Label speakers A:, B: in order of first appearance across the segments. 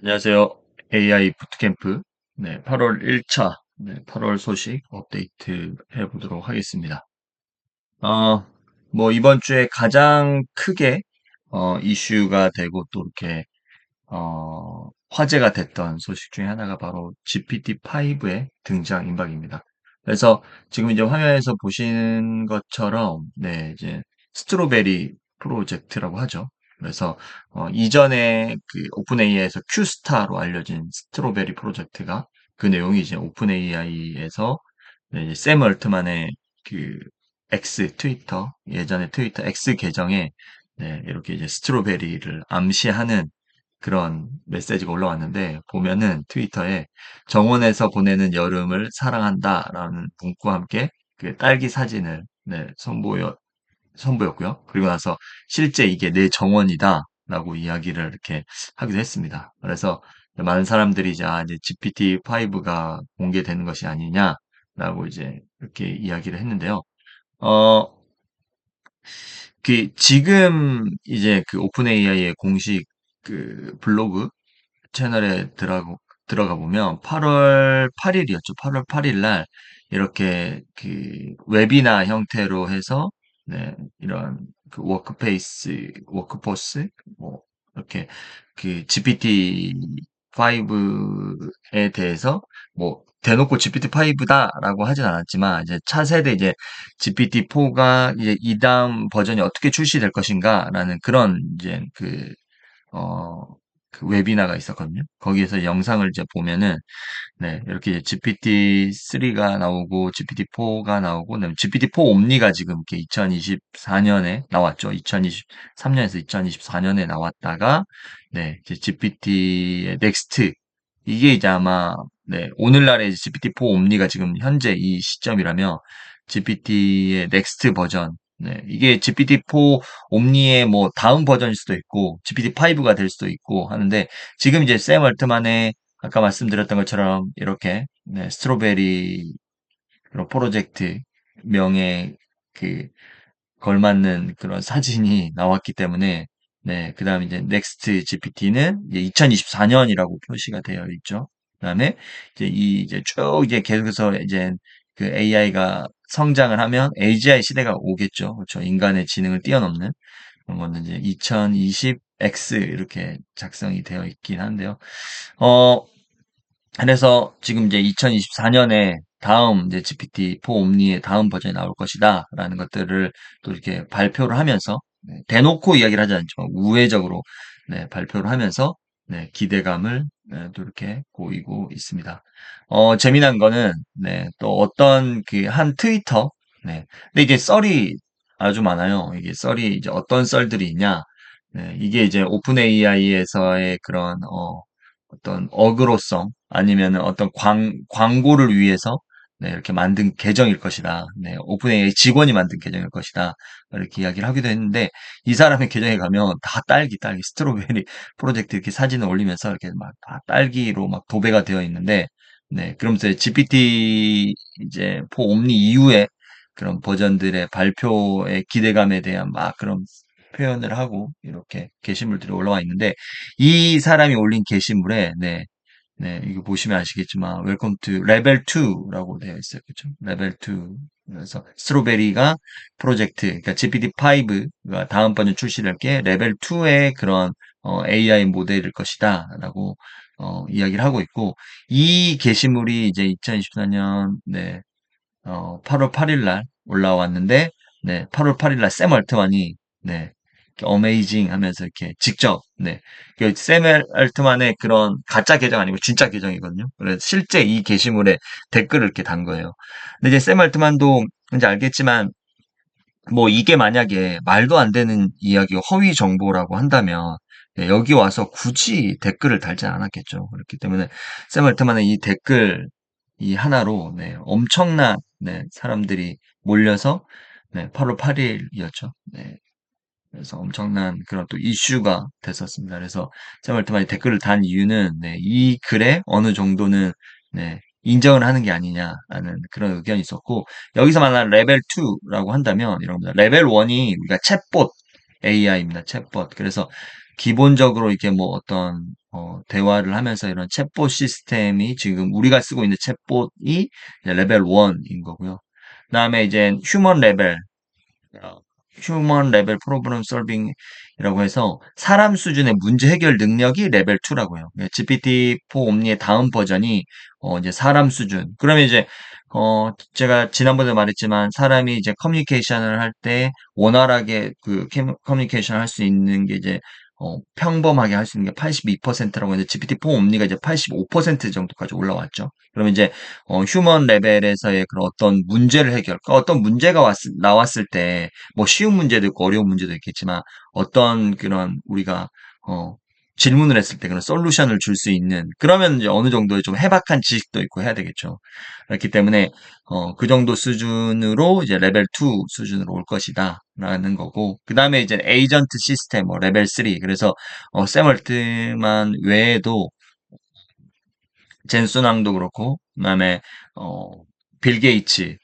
A: 안녕하세요. AI 부트캠프 8월 1차 8월 소식 업데이트 해보도록 하겠습니다. 어, 뭐 이번 주에 가장 크게 이슈가 되고 또 이렇게 화제가 됐던 소식 중에 하나가 바로 GPT-5의 등장 임박입니다. 그래서 지금 이제 화면에서 보시는 것처럼 이제 스트로베리 프로젝트라고 하죠. 그래서 이전에 그 오픈 AI에서 큐스타로 알려진 스트로베리 프로젝트가 그 내용이 이제 오픈 AI에서 이제 샘 얼트만의 그 X 트위터 예전에 트위터 X 계정에 이렇게 이제 스트로베리를 암시하는 그런 메시지가 올라왔는데 보면은 트위터에 정원에서 보내는 여름을 사랑한다라는 문구와 함께 그 딸기 사진을 선보였고요. 그리고 나서 실제 이게 내 정원이다라고 이야기를 이렇게 하기도 했습니다. 그래서 많은 사람들이 이제 GPT-5가 공개되는 것이 아니냐라고 이제 이렇게 이야기를 했는데요. 어, 지금 이제 그 오픈 AI의 공식 그 블로그 채널에 들어가 보면 8월 8일이었죠. 8월 8일 날 이렇게 그 웨비나 형태로 해서 이런 그 워크포스 뭐 이렇게 그 GPT-5에 대해서 뭐 대놓고 GPT-5다라고 하진 않았지만 이제 차세대 이제 GPT-4가 이제 이 다음 버전이 어떻게 출시될 것인가라는 그런 이제 어, 그 웨비나가 있었거든요. 거기에서 영상을 이제 보면은, 이렇게 이제 GPT-3가 나오고, GPT-4가 나오고, 그다음에 GPT-4 옴니가 지금 이렇게 2024년에 나왔죠. 2023년에서 2024년에 나왔다가, 이제 GPT의 넥스트. 이게 이제 아마, 오늘날의 GPT-4 옴니가 지금 현재 이 시점이라면, GPT의 넥스트 버전, 이게 GPT-4 옴니의 뭐 다음 버전일 수도 있고 GPT-5가 될 수도 있고 하는데 지금 이제 샘 얼트만의 아까 말씀드렸던 것처럼 이렇게 스트로베리 그런 프로젝트 명에 그 걸맞는 그런 사진이 나왔기 때문에 그다음에 이제 넥스트 GPT는 이제 2024년이라고 표시가 되어 있죠. 그다음에 이제 이제 쭉 이제 계속해서 이제 그 AI가 성장을 하면 AGI 시대가 오겠죠. 그렇죠. 인간의 지능을 뛰어넘는 그런 거는 이제 2020X 이렇게 작성이 되어 있긴 한데요. 어, 그래서 지금 이제 2024년에 다음 이제 GPT-4 옴니의 다음 버전이 나올 것이다라는 것들을 또 이렇게 발표를 하면서 대놓고 이야기를 하지 않지만 우회적으로 발표를 하면서 기대감을 또 이렇게 보이고 있습니다. 재미난 거는 또 어떤 그 한 트위터 근데 이게 썰이 아주 많아요. 이게 썰이 이제 어떤 썰들이 있냐? 이게 이제 오픈 AI에서의 그런 어떤 어그로성 아니면은 어떤 광고를 위해서 이렇게 만든 계정일 것이다. 오픈 AI 직원이 만든 계정일 것이다. 이렇게 이야기를 하기도 했는데 이 사람의 계정에 가면 다 딸기 스트로베리 프로젝트 이렇게 사진을 올리면서 이렇게 막 다 딸기로 막 도배가 되어 있는데 그러면서 GPT 이제 4 옴니 이후에 그런 버전들의 발표의 기대감에 대한 막 그런 표현을 하고 이렇게 게시물들이 올라와 있는데 이 사람이 올린 게시물에 이거 보시면 아시겠지만 웰컴 투 레벨 2라고 되어 있어요. 그렇죠? 레벨 2. 그래서 스트로베리가 프로젝트 그러니까 GPT-5가 다음 번에 출시될 게 레벨 2의 그런 AI 모델일 것이다라고 이야기를 하고 있고 이 게시물이 이제 2024년 8월 8일 날 올라왔는데, 8월 8일 날 샘 얼트만이, 어메이징 하면서 이렇게 직접, 샘 얼트만의 그런 가짜 계정 아니고 진짜 계정이거든요. 그래서 실제 이 게시물에 댓글을 이렇게 단 거예요. 근데 이제 샘 얼트만도 이제 알겠지만, 뭐 이게 만약에 말도 안 되는 이야기, 허위 정보라고 한다면, 여기 와서 굳이 댓글을 달지 않았겠죠. 그렇기 때문에 샘 얼트만의 이 댓글, 이 하나로 엄청난 사람들이 몰려서 8월 8일이었죠. 그래서 엄청난 그런 또 이슈가 됐었습니다. 그래서 샘 얼트만이 댓글을 단 이유는 이 글에 어느 정도는 인정을 하는 게 아니냐라는 그런 의견이 있었고 여기서 말하는 레벨 2라고 한다면 이런 겁니다. 레벨 1이 우리가 챗봇 AI입니다. 챗봇. 그래서 기본적으로 이게 뭐 어떤 대화를 하면서 이런 챗봇 시스템이 지금 우리가 쓰고 있는 챗봇이 이제 레벨 1인 거고요. 그다음에 이제 어, 휴먼 레벨 프로블럼 솔빙이라고 해서 사람 수준의 문제 해결 능력이 레벨 2라고요. GPT-4 옴니의 다음 버전이 이제 사람 수준. 그러면 이제 제가 지난번에 말했지만 사람이 이제 커뮤니케이션을 할 때 원활하게 그 커뮤니케이션을 할 수 있는 게 이제 평범하게 할 수 있는 게 82%라고 했는데 GPT-4 옴니가 이제 85% 정도까지 올라왔죠. 그러면 이제 휴먼 레벨에서의 그런 어떤 문제를 그러니까 어떤 문제가 나왔을 때 뭐 쉬운 문제도 있고 어려운 문제도 있겠지만 어떤 그런 우리가 어, 질문을 했을 때 그런 솔루션을 줄 수 있는 그러면 이제 어느 정도의 좀 해박한 지식도 있고 해야 되겠죠. 그렇기 때문에 그 정도 수준으로 이제 레벨 2 수준으로 올 것이다라는 거고 그 다음에 이제 에이전트 시스템 뭐 레벨 3 그래서 샘 얼트만 외에도 젠순왕도 그렇고 그다음에 어, 빌 게이츠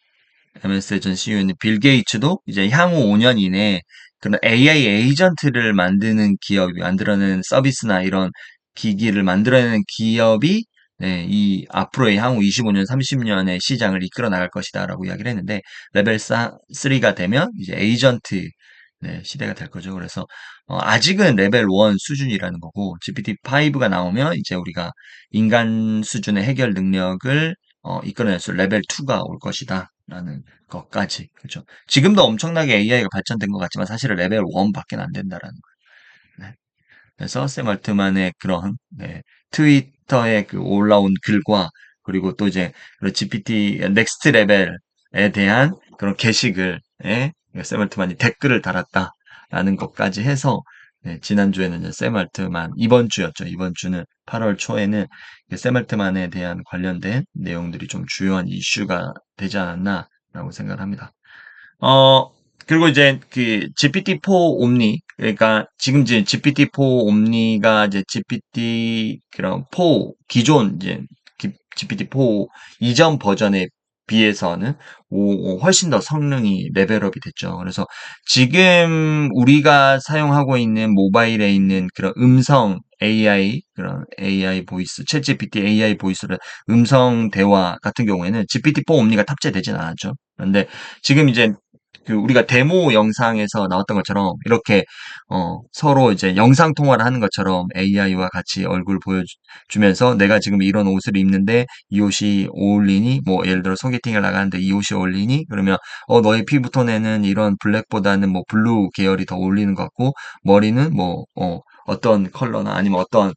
A: MS의 전 CEO인 빌 게이츠도 이제 향후 5년 이내에 그런 AI 에이전트를 만드는 기업이 만들어내는 서비스나 이런 기기를 만들어내는 기업이 네, 이 앞으로의 향후 25년, 30년의 시장을 이끌어 나갈 것이다라고 이야기를 했는데 레벨 3가 되면 이제 에이전트 네, 시대가 될 거죠. 그래서 아직은 레벨 1 수준이라는 거고 GPT-5가 나오면 이제 우리가 인간 수준의 해결 능력을 이끌어낼 수 레벨 2가 올 것이다. 라는 것까지. 그죠. 지금도 엄청나게 AI가 발전된 것 같지만 사실은 레벨 1밖에 안 된다라는 거예요. 네. 그래서 샘 얼트만의 그런 네, 트위터에 그 올라온 글과 그리고 또 이제 GPT 넥스트 레벨에 대한 그런 게시글 샘 얼트만이 댓글을 달았다라는 것까지 해서 네, 지난주에는 이제 샘 얼트만 이번 주였죠. 이번 주는 8월 초에는 샘 얼트만에 대한 관련된 내용들이 좀 주요한 이슈가 되지 않았나라고 생각을 합니다. 어, 그리고 이제 그 GPT-4 옴니, 그러니까 지금 이제 GPT-4 옴니가 이제 GPT 그런 4 기존 이제 GPT-4 이전 버전에 비해서는 훨씬 더 성능이 레벨업이 됐죠. 그래서 지금 우리가 사용하고 있는 모바일에 있는 그런 음성 AI, 그런 AI 보이스, 챗GPT AI 보이스를 음성 대화 같은 경우에는 GPT-4 옴니가 탑재되진 않았죠. 그런데 지금 이제 그 우리가 데모 영상에서 나왔던 것처럼 이렇게 서로 이제 영상 통화를 하는 것처럼 AI와 같이 얼굴 보여주면서 내가 지금 이런 옷을 입는데 이 옷이 어울리니? 뭐 예를 들어 소개팅을 나가는데 이 옷이 어울리니? 그러면 너의 피부톤에는 이런 블랙보다는 뭐 블루 계열이 더 어울리는 것 같고 머리는 뭐 어떤 컬러나 아니면 어떤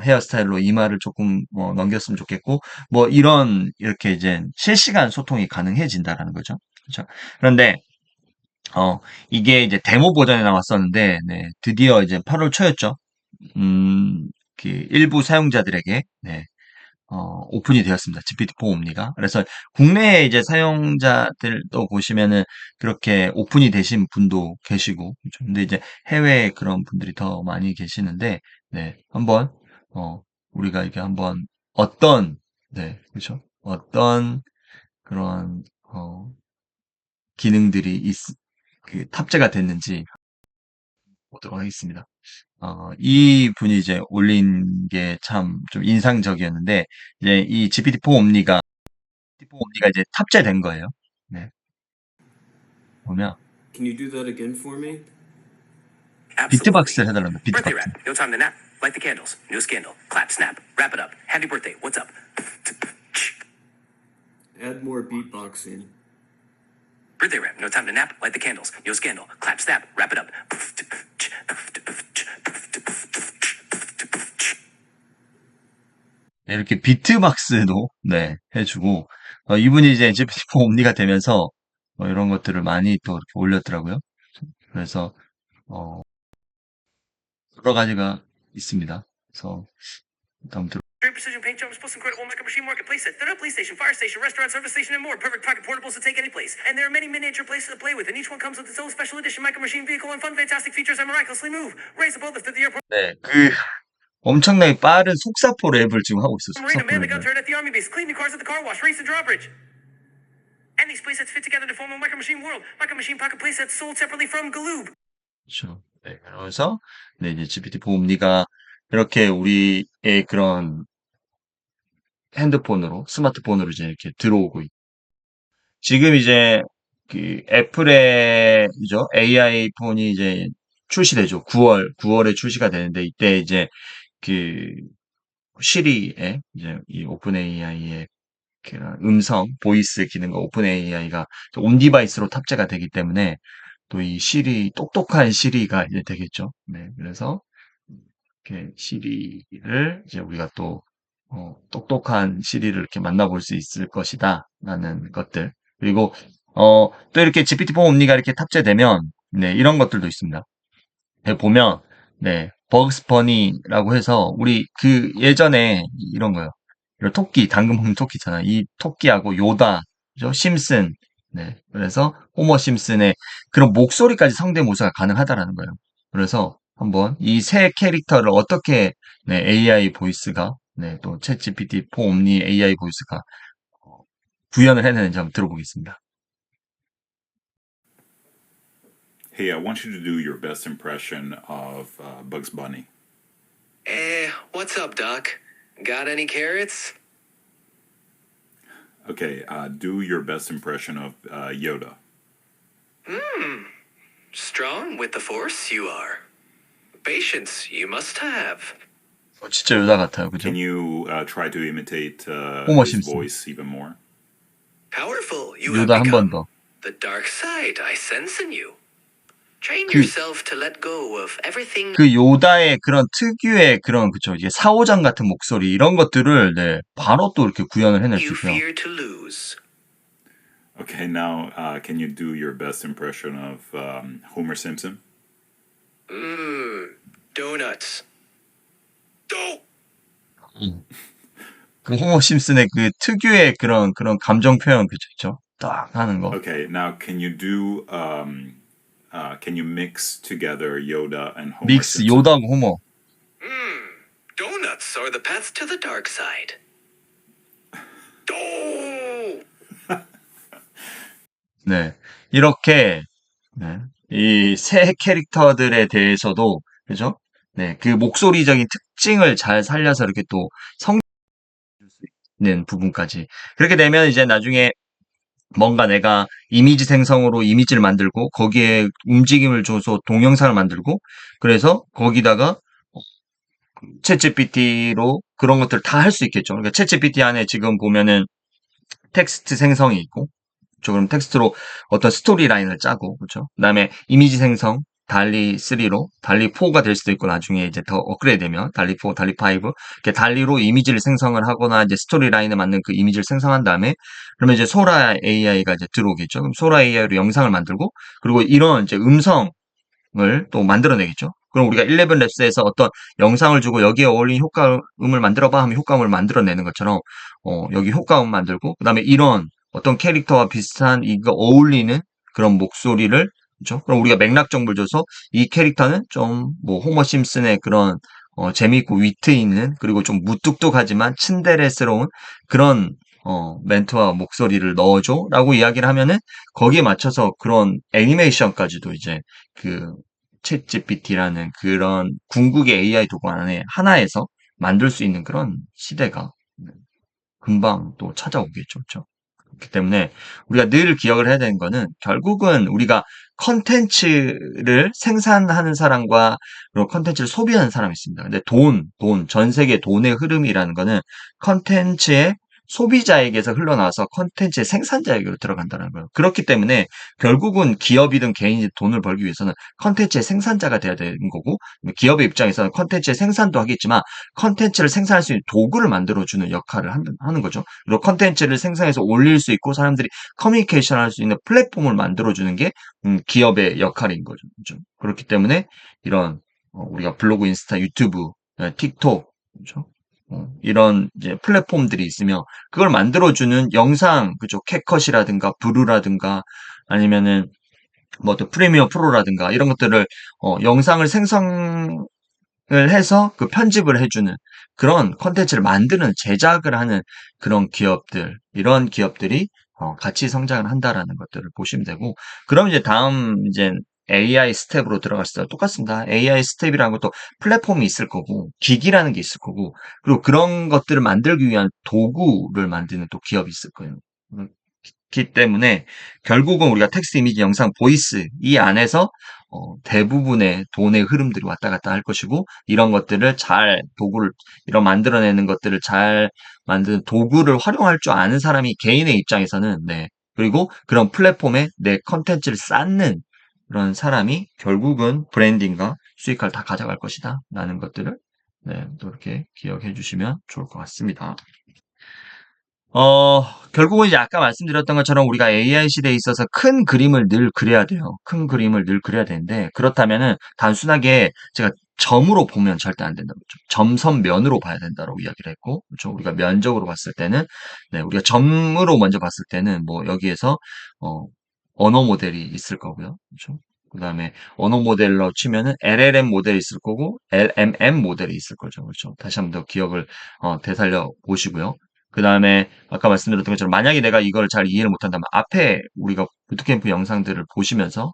A: 헤어스타일로 이마를 조금 넘겼으면 좋겠고 뭐 이런 이렇게 이제 실시간 소통이 가능해진다라는 거죠. 그렇죠? 그런데 이게 이제 데모 버전에 나왔었는데, 네, 드디어 이제 8월 초였죠. 음, 그 일부 사용자들에게, 네, 오픈이 되었습니다. GPT-4 옴니가. 그래서 국내 이제 사용자들도 보시면은 그렇게 오픈이 되신 분도 계시고, 그렇죠. 근데 이제 해외에 그런 분들이 더 많이 계시는데, 네, 한번, 우리가 이게 한번 어떤, 네, 그렇죠. 어떤 그런, 기능들이 탑재가 됐는지 보도록 하겠습니다. 이 분이 이제 올린 게 참 좀 인상적이었는데, 이제 이 GPT-4 옴니가 이제 탑재된 거예요. 네, 보면,
B: Can you do that again for me?
A: 비트박스를
C: Absolutely.
A: 해달랍니다.
C: Birthday
A: 비트박스.
C: rap. No time to nap. Light the candles. New scandal. Clap, snap. Wrap it up. Happy birthday. What's up?
B: Add more beatboxing.
C: Birthday rap. No time to nap. Light the candles. New scandal. Clap, snap. Wrap it up.
A: 네, 이렇게 비트박스도, 네, 해주고, 이분이 이제 GPT-4 옴니가 되면서, 이런 것들을 많이 또 이렇게 올렸더라고요. 그래서, 어, 여러 가지가 있습니다. 그래서, 다음
C: Very precision paint jobs plus incredible micro machine marketplace sets. They're a police station, fire station, restaurant, service station, and more. Perfect pocket portables to take any place. And there are many miniature places to play with, and each one comes with its own special edition micro machine vehicle and fun, fantastic features that miraculously move. Raise the boat lift at the airport.
A: 네, 엄청나게 빠른 속사포 랩을 지금 하고 있어요.
C: Marina,
A: 속사포
C: man the gun
A: 랩을.
C: turret at the army base. Clean the cars at the car wash. Race the drawbridge. And these playsets fit together to form a micro machine world. Micro machine pocket playsets sold separately from Galoob.
A: 그렇죠. 네, 그래서 네, 이제 GPT-4 옴니가 이렇게 우리의 그런 핸드폰으로, 스마트폰으로 이제 이렇게 들어오고 지금 이제 그 애플의 그죠? AI 폰이 이제 출시되죠. 9월에 출시가 되는데 이때 이제 그 시리에 이제 이 오픈 AI의 그런 음성, 보이스 기능과 오픈 AI가 온 디바이스로 탑재가 되기 때문에 또 이 시리, 똑똑한 시리가 이제 되겠죠. 네, 그래서 이렇게 시리를 이제 우리가 또 똑똑한 시리를 이렇게 만나볼 수 있을 것이다 라는 것들. 그리고 또 이렇게 GPT-4 옴니가 이렇게 탑재되면 네, 이런 것들도 있습니다. 여기 보면 네, 버그스 버니라고 해서 우리 그 예전에 이런 거요. 이런 토끼, 당근 먹는 토끼 있잖아. 이 토끼하고 요다, 그죠? 심슨. 네. 그래서 호머 심슨의 그런 목소리까지 성대모사가 가능하다라는 거예요. 그래서 한번 이 세 캐릭터를 어떻게 네, AI 보이스가 네, 또 챗GPT 4 옴니 AI 보이스가 구현을 해내는지 한번 들어보겠습니다.
D: Hey, I want you to do your best impression of Bugs Bunny.
C: What's up, Doc? Got any carrots?
D: Okay, do your best impression of Yoda.
C: Strong with the Force, you are. Patience, you must have.
A: 진짜 요다 같아요. 그죠?
D: Can you try to imitate
A: Homer
D: his
A: Simpson.
D: voice even more?
C: Powerful, you have
A: 요다 한 번
C: become.
A: 더.
C: The dark side I sense in you. Train
A: 그-
C: yourself to let go of everything.
A: 그 요다의 그런 특유의 그런 그쵸 이게 사오장 같은 목소리 이런 것들을 네 바로 또 이렇게 구현을 해낼 수
C: You
A: 있어요.
C: fear to lose.
D: Okay, now can you do your best impression of Homer Simpson?
C: Donuts.
A: 그 호머 심슨의 그 특유의 그런 감정 표현 그쵸 딱 하는 거.
D: Okay, now can you do can you mix together Yoda and Homer
A: 믹스
D: Simpson?
A: 요다하고 호머.
C: Donuts are the path to the dark side. Oh!
A: 네 이렇게 네, 이 세 캐릭터들에 대해서도 그죠? 네 그 목소리적인 특징을 잘 살려서 이렇게 또 성는 부분까지 그렇게 되면 이제 나중에 뭔가 내가 이미지 생성으로 이미지를 만들고 거기에 움직임을 줘서 동영상을 만들고 그래서 거기다가 챗GPT로 그런 것들을 다 할 수 있겠죠. 그러니까 챗GPT 안에 지금 보면은 텍스트 생성이 있고 그럼 텍스트로 어떤 스토리 라인을 짜고 그렇죠. 그다음에 이미지 생성 달리 3로 달리 4가 될 수도 있고 나중에 이제 더 업그레이드 되면 달리 4, 달리 5 이렇게 달리로 이미지를 생성을 하거나 이제 스토리 라인에 맞는 그 이미지를 생성한 다음에 그러면 이제 소라 AI가 이제 들어오겠죠. 그럼 소라 AI로 영상을 만들고 그리고 이런 이제 음성을 또 만들어내겠죠. 그럼 우리가 11랩스에서 어떤 영상을 주고 여기에 어울리는 효과음을 만들어봐 하면 효과음을 만들어내는 것처럼 여기 효과음 만들고 그다음에 이런 어떤 캐릭터와 비슷한 이거 어울리는 그런 목소리를 그렇죠? 그럼 우리가 맥락 정보를 줘서 이 캐릭터는 좀 뭐 호머 심슨의 그런 재미있고 위트 있는 그리고 좀 무뚝뚝하지만 츤데레스러운 그런 멘트와 목소리를 넣어줘라고 이야기를 하면은 거기에 맞춰서 그런 애니메이션까지도 이제 그 챗GPT라는 그런 궁극의 AI 도구 안에 하나에서 만들 수 있는 그런 시대가 금방 또 찾아오겠죠. 그렇죠? 그렇기 때문에 우리가 늘 기억을 해야 되는 거는 결국은 우리가 컨텐츠를 생산하는 사람과 그리고 컨텐츠를 소비하는 사람이 있습니다. 근데 전 세계 돈의 흐름이라는 거는 컨텐츠의 소비자에게서 흘러나와서 컨텐츠의 생산자에게로 들어간다는 거예요. 그렇기 때문에 결국은 기업이든 개인이 돈을 벌기 위해서는 컨텐츠의 생산자가 돼야 되는 거고 기업의 입장에서는 컨텐츠의 생산도 하겠지만 컨텐츠를 생산할 수 있는 도구를 만들어주는 역할을 하는 거죠. 그리고 컨텐츠를 생산해서 올릴 수 있고 사람들이 커뮤니케이션 할 수 있는 플랫폼을 만들어주는 게 기업의 역할인 거죠. 그렇죠? 그렇기 때문에 이런 우리가 블로그, 인스타, 유튜브, 틱톡 그렇죠? 이런 이제 플랫폼들이 있으며 그걸 만들어주는 영상 그죠? 캡컷이라든가 브루라든가 아니면은 뭐 또 프리미어 프로라든가 이런 것들을 영상을 생성을 해서 그 편집을 해주는 그런 컨텐츠를 만드는 제작을 하는 그런 기업들 이런 기업들이 같이 성장을 한다라는 것들을 보시면 되고 그럼 이제 다음 이제 AI 스텝으로 들어갔을 때 똑같습니다. AI 스텝이라는 것도 플랫폼이 있을 거고, 기기라는 게 있을 거고, 그리고 그런 것들을 만들기 위한 도구를 만드는 또 기업이 있을 거예요. 그렇기 때문에 결국은 우리가 텍스트, 이미지, 영상, 보이스 이 안에서 대부분의 돈의 흐름들이 왔다 갔다 할 것이고, 이런 것들을 잘 도구를 이런 만들어내는 것들을 잘 만드는 도구를 활용할 줄 아는 사람이 개인의 입장에서는 네. 그리고 그런 플랫폼에 내 컨텐츠를 쌓는 그런 사람이 결국은 브랜딩과 수익화를 다 가져갈 것이다. 라는 것들을 네, 또 이렇게 기억해 주시면 좋을 것 같습니다. 결국은 이제 아까 말씀드렸던 것처럼 우리가 AI 시대에 있어서 큰 그림을 늘 그려야 돼요. 큰 그림을 늘 그려야 되는데, 그렇다면은 단순하게 제가 점으로 보면 절대 안 된다고 그랬죠. 점선면으로 봐야 된다고 이야기를 했고, 그렇죠. 우리가 면적으로 봤을 때는, 네, 우리가 점으로 먼저 봤을 때는 뭐 여기에서, 어, 언어 모델이 있을 거고요. 그렇죠. 그 다음에 언어 모델로 치면은 LLM 모델이 있을 거고, LMM 모델이 있을 거죠. 그렇죠. 다시 한번 더 기억을, 되살려 보시고요. 그 다음에 아까 말씀드렸던 것처럼 만약에 내가 이걸 잘 이해를 못한다면 앞에 우리가 부트캠프 영상들을 보시면서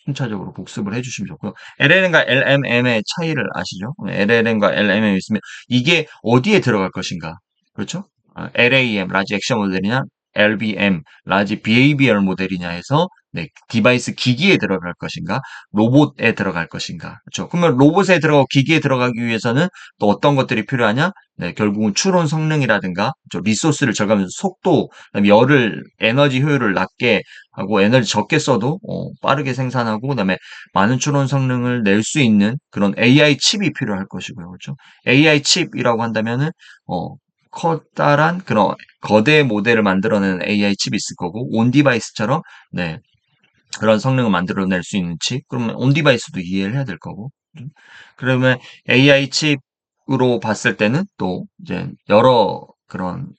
A: 순차적으로 복습을 해주시면 좋고요. LLM과 LMM의 차이를 아시죠? LLM과 LMM이 있으면 이게 어디에 들어갈 것인가? 그렇죠? LAM, 라지 액션 모델이냐? LBM, 라지 behavioral 모델이냐 해서 네, 디바이스 기기에 들어갈 것인가? 로봇에 들어갈 것인가? 그렇죠? 그러면 로봇에 들어가고 기기에 들어가기 위해서는 또 어떤 것들이 필요하냐? 네, 결국은 추론 성능이라든가 리소스를 절감하면서 속도, 그다음에 열을 에너지 효율을 낮게 하고 에너지 적게 써도 빠르게 생산하고 그다음에 많은 추론 성능을 낼 수 있는 그런 AI 칩이 필요할 것이고요. 그렇죠? AI 칩이라고 한다면은 커다란 그런 거대 모델을 만들어내는 AI 칩이 있을 거고 온 디바이스처럼 네, 그런 성능을 만들어낼 수 있는 칩. 그러면 온 디바이스도 이해를 해야 될 거고. 그러면 AI 칩으로 봤을 때는 또 이제 여러 그런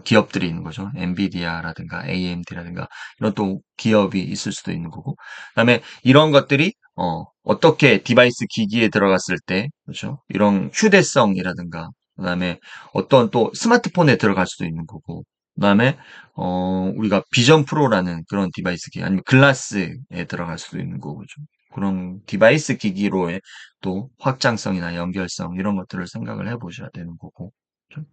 A: 기업들이 있는 거죠. 엔비디아라든가 AMD라든가 이런 또 기업이 있을 수도 있는 거고. 그다음에 이런 것들이 어떻게 디바이스 기기에 들어갔을 때 그렇죠? 이런 휴대성이라든가 그다음에 어떤 또 스마트폰에 들어갈 수도 있는 거고. 그다음에 우리가 비전 프로라는 그런 디바이스 기기 아니면 글라스에 들어갈 수도 있는 거고 좀 그런 디바이스 기기로의 또 확장성이나 연결성 이런 것들을 생각을 해보셔야 되는 거고 좀.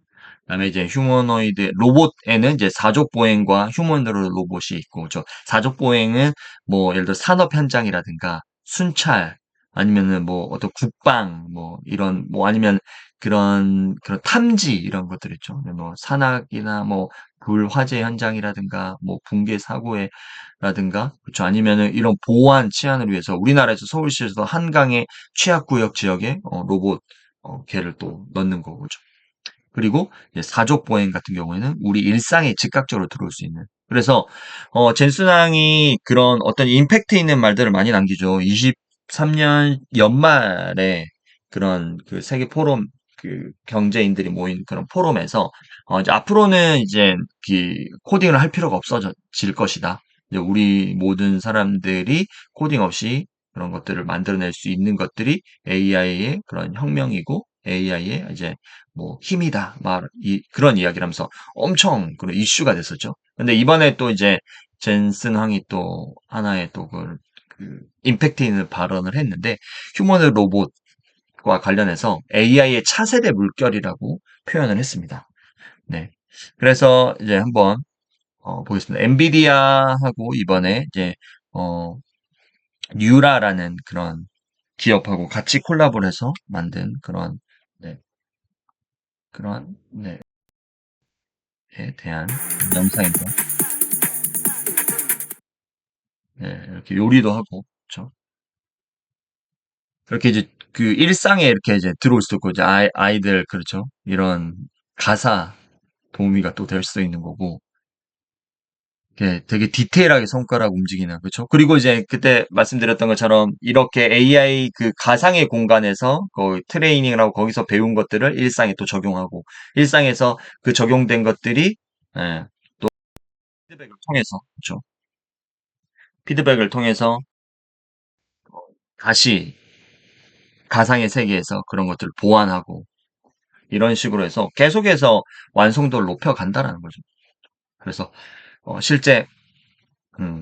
A: 그다음에 이제 휴머노이드 로봇에는 이제 사족 보행과 휴머노이드 로봇이 있고 저 사족 보행은 뭐 예를 들어 산업 현장이라든가 순찰 아니면은 뭐 어떤 국방 뭐 이런 뭐 아니면 그런 탐지 이런 것들 있죠. 뭐 산악이나 뭐 불 화재 현장이라든가 뭐 붕괴 사고에라든가 그렇죠. 아니면은 이런 보안 치안을 위해서 우리나라에서 서울시에서도 한강의 취약구역 지역에 로봇 개를 또 넣는 거고 그리고 이제 사족 보행 같은 경우에는 우리 일상에 즉각적으로 들어올 수 있는. 그래서 젠슨왕이 그런 어떤 임팩트 있는 말들을 많이 남기죠. 23년 연말에 그런 그 세계 포럼 그 경제인들이 모인 그런 포럼에서 이제 앞으로는 이제 그 코딩을 할 필요가 없어질 것이다. 이제 우리 모든 사람들이 코딩 없이 그런 것들을 만들어낼 수 있는 것들이 AI의 그런 혁명이고 AI의 이제 뭐 힘이다. 그런 이야기를 하면서 엄청 그런 이슈가 됐었죠. 근데 이번에 또 이제 젠슨 황이 또 하나의 또 그 임팩트 있는 발언을 했는데 휴머노 로봇과 관련해서 AI의 차세대 물결이라고 표현을 했습니다. 네. 그래서 이제 한번 보겠습니다. 엔비디아하고 이번에 이제 뉴라라는 그런 기업하고 같이 콜라보를 해서 만든 그런 네, 그런 네, 에 대한 영상입니다. 네, 이렇게 요리도 하고, 그렇죠? 그렇게 이제 그 일상에 이렇게 이제 들어올 수도 있고, 이제 아이들, 그렇죠? 이런 가사 도우미가 또 될 수도 있는 거고, 이렇게 되게 디테일하게 손가락 움직이는, 그렇죠? 그리고 이제 그때 말씀드렸던 것처럼 이렇게 AI 그 가상의 공간에서 그 트레이닝을 하고 거기서 배운 것들을 일상에 또 적용하고, 일상에서 그 적용된 것들이, 예, 또 피드백을 통해서, 그렇죠? 피드백을 통해서 다시 가상의 세계에서 그런 것들을 보완하고 이런 식으로 해서 계속해서 완성도를 높여간다라는 거죠. 그래서 실제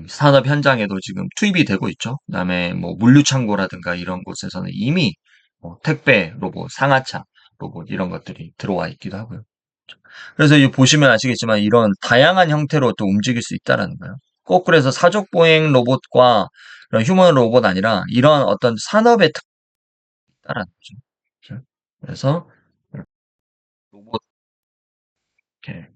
A: 산업 현장에도 지금 투입이 되고 있죠. 그다음에 뭐 물류창고라든가 이런 곳에서는 이미 택배 로봇, 상하차 로봇 이런 것들이 들어와 있기도 하고요. 그래서 이 보시면 아시겠지만 이런 다양한 형태로 또 움직일 수 있다라는 거예요. 꼭 그래서 사족 보행 로봇과 그런 휴먼 로봇 아니라 이런 어떤 산업의 특다라는 거죠. 그렇죠? 그래서 로봇 이렇게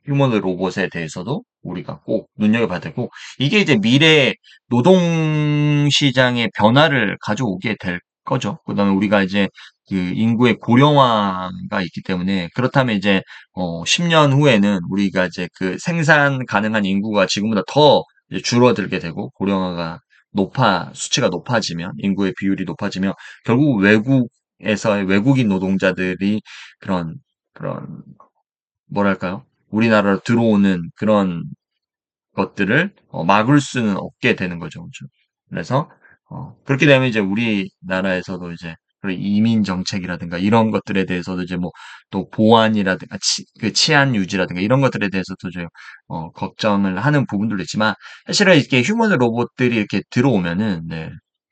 A: 휴머노 로봇에 대해서도 우리가 꼭 눈여겨봐야 되고 이게 이제 미래 노동 시장의 변화를 가져오게 될 거죠. 그다음에 우리가 이제 그 인구의 고령화가 있기 때문에 그렇다면 이제 10년 후에는 우리가 이제 그 생산 가능한 인구가 지금보다 더 이제 줄어들게 되고 고령화가 수치가 높아지면 인구의 비율이 높아지면 결국 외국에서의 외국인 노동자들이 그런 뭐랄까요? 우리나라로 들어오는 그런 것들을 막을 수는 없게 되는 거죠. 그죠? 그래서 그렇게 되면 이제 우리나라에서도 이제 그런 이민 정책이라든가 이런 것들에 대해서도 이제 뭐 또 보안이라든가 그 치안 유지라든가 이런 것들에 대해서도 이제 걱정을 하는 부분들도 있지만 사실은 이렇게 휴먼 로봇들이 이렇게 들어오면은 네,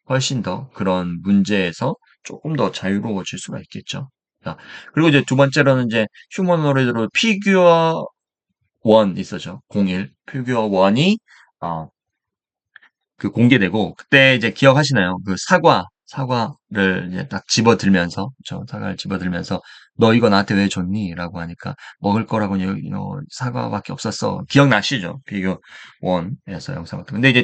A: 훨씬 더 그런 문제에서 조금 더 자유로워질 수가 있겠죠. 자, 그리고 이제 두 번째로는 이제 휴머노이드로 피규어 1 있었죠. 01. 피규어 1이 그 공개되고 그때 이제 기억하시나요? 그 사과를 이제 딱 집어들면서 그쵸? 사과를 집어들면서 너 이거 나한테 왜 줬니? 라고 하니까 먹을 거라고는 여기 사과밖에 없었어. 기억나시죠? 피규어 1에서 영상 같은 거. 근데 이제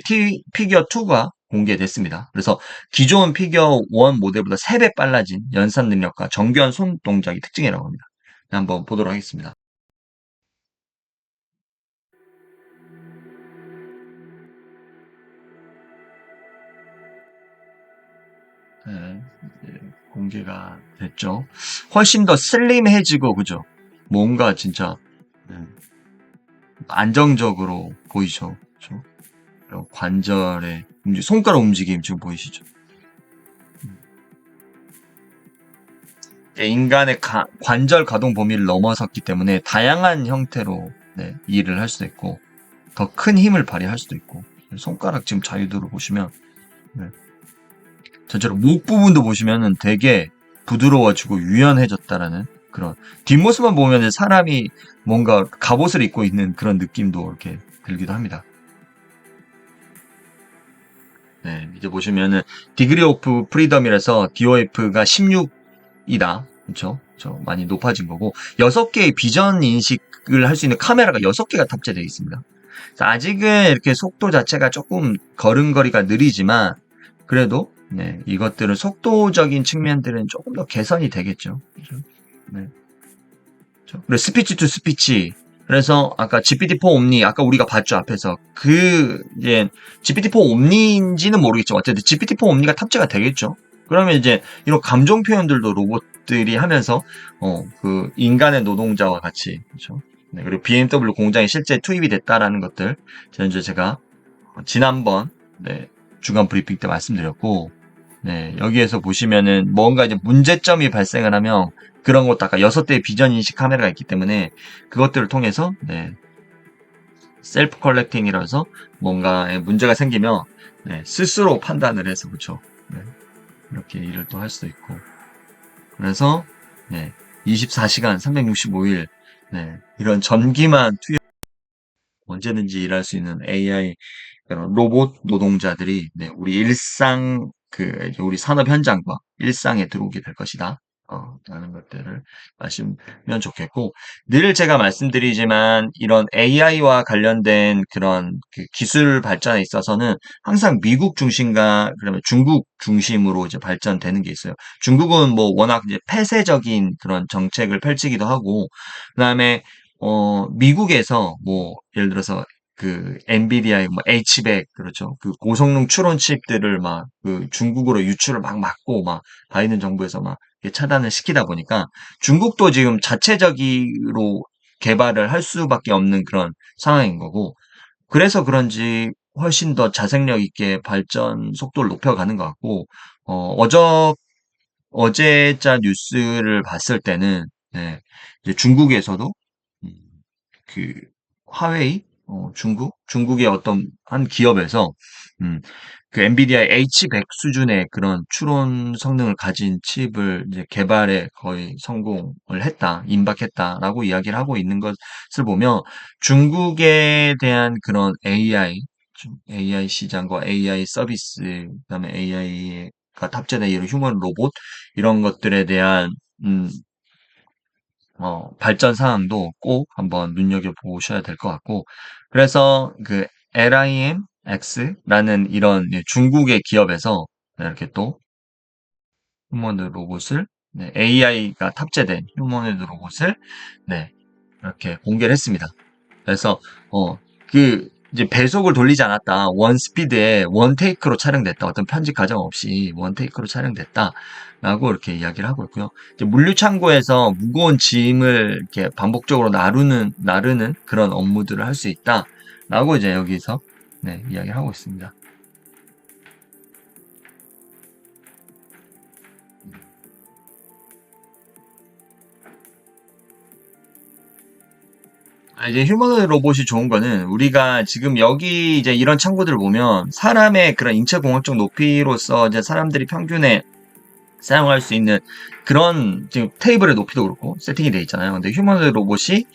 A: 피규어 2가 공개됐습니다. 그래서 기존 피규어 1 모델보다 3배 빨라진 연산 능력과 정교한 손 동작이 특징이라고 합니다. 한번 보도록 하겠습니다. 네, 이제 공개가 됐죠. 훨씬 더 슬림해지고, 그죠? 뭔가 진짜, 네, 안정적으로 보이죠. 그죠? 그리고 관절의 손가락 움직임 지금 보이시죠? 인간의 관절 가동 범위를 넘어섰기 때문에 다양한 형태로 네, 일을 할 수도 있고, 더 큰 힘을 발휘할 수도 있고, 손가락 지금 자유도를 보시면, 네, 전체로 목 부분도 보시면은 되게 부드러워지고 유연해졌다라는 그런 뒷모습만 보면 사람이 뭔가 갑옷을 입고 있는 그런 느낌도 이렇게 들기도 합니다. 네, 이제 보시면은 디그리 오프 프리덤이라서 DOF가 16이다. 그렇죠? 많이 높아진 거고 6개의 비전 인식을 할 수 있는 카메라가 6개가 탑재되어 있습니다. 아직은 이렇게 속도 자체가 조금 걸음걸이가 느리지만 그래도 네, 이것들은 속도적인 측면들은 조금 더 개선이 되겠죠. 그죠? 네. 그죠? 그리고 스피치 투 스피치. 그래서 아까 GPT-4 옴니 아까 우리가 봤죠 앞에서 그 이제 GPT-4 옴니인지는 모르겠지만 어쨌든 GPT-4 옴니가 탑재가 되겠죠. 그러면 이제 이런 감정 표현들도 로봇들이 하면서 그 인간의 노동자와 같이 그렇죠. 네, 그리고 BMW 공장에 실제 투입이 됐다라는 것들 지난주에 제가 지난번 네, 주간 브리핑 때 말씀드렸고 네, 여기에서 보시면은 뭔가 이제 문제점이 발생을 하면 그런 것도 아까 6대의 비전 인식 카메라가 있기 때문에 그것들을 통해서 네, 셀프 컬렉팅이라 해서 뭔가 문제가 생기면 네, 스스로 판단을 해서 그렇죠. 네, 이렇게 일을 또 할 수도 있고 그래서 네, 24시간 365일 네, 이런 전기만 투여 언제든지 일할 수 있는 AI 그런 로봇 노동자들이 네, 우리 일상 우리 산업 현장과 일상에 들어오게 될 것이다. 라는 것들을 아시면 좋겠고, 늘 제가 말씀드리지만, 이런 AI와 관련된 그런 그 기술 발전에 있어서는 항상 미국 중심과, 그러면 중국 중심으로 이제 발전되는 게 있어요. 중국은 뭐 워낙 이제 폐쇄적인 그런 정책을 펼치기도 하고, 그 다음에, 미국에서 뭐, 예를 들어서 그 엔비디아의 뭐 H100 그렇죠. 그 고성능 추론 칩들을 막 그 중국으로 유출을 막 막고 막 바이든 정부에서 막 차단을 시키다 보니까 중국도 지금 자체적으로 개발을 할 수밖에 없는 그런 상황인 거고 그래서 그런지 훨씬 더 자생력 있게 발전 속도를 높여가는 것 같고 어제자 뉴스를 봤을 때는 네, 이제 중국에서도 음, 그 화웨이 중국의 어떤 한 기업에서 음, 그 엔비디아의 H100 수준의 그런 추론 성능을 가진 칩을 이제 개발에 거의 성공을 했다, 임박했다라고 이야기를 하고 있는 것을 보면 중국에 대한 그런 AI 시장과 AI 서비스, 그다음에 AI가 탑재된 이런 휴먼 로봇 이런 것들에 대한 음, 발전 사항도 꼭 한번 눈여겨보셔야 될 것 같고, 그래서 그 LIMX라는 이런 중국의 기업에서 이렇게 또 휴머노id 로봇을, AI가 탑재된 휴머노id 로봇을, 이렇게 공개를 했습니다. 그래서, 이제 배속을 돌리지 않았다. 원 스피드에 원 테이크로 촬영됐다. 어떤 편집 과정 없이 원 테이크로 촬영됐다. 라고 이렇게 이야기를 하고 있고요. 이제 물류 창고에서 무거운 짐을 이렇게 반복적으로 나르는 그런 업무들을 할 수 있다. 라고 이제 여기서, 이야기를 하고 있습니다. 이제 휴머노id 로봇이 좋은 거는 우리가 지금 여기 이제 이런 창고들을 보면 사람의 그런 인체공학적 높이로서 이제 사람들이 평균에 사용할 수 있는 그런 지금 테이블의 높이도 그렇고 세팅이 되어 있잖아요. 근데 휴머노id 로봇이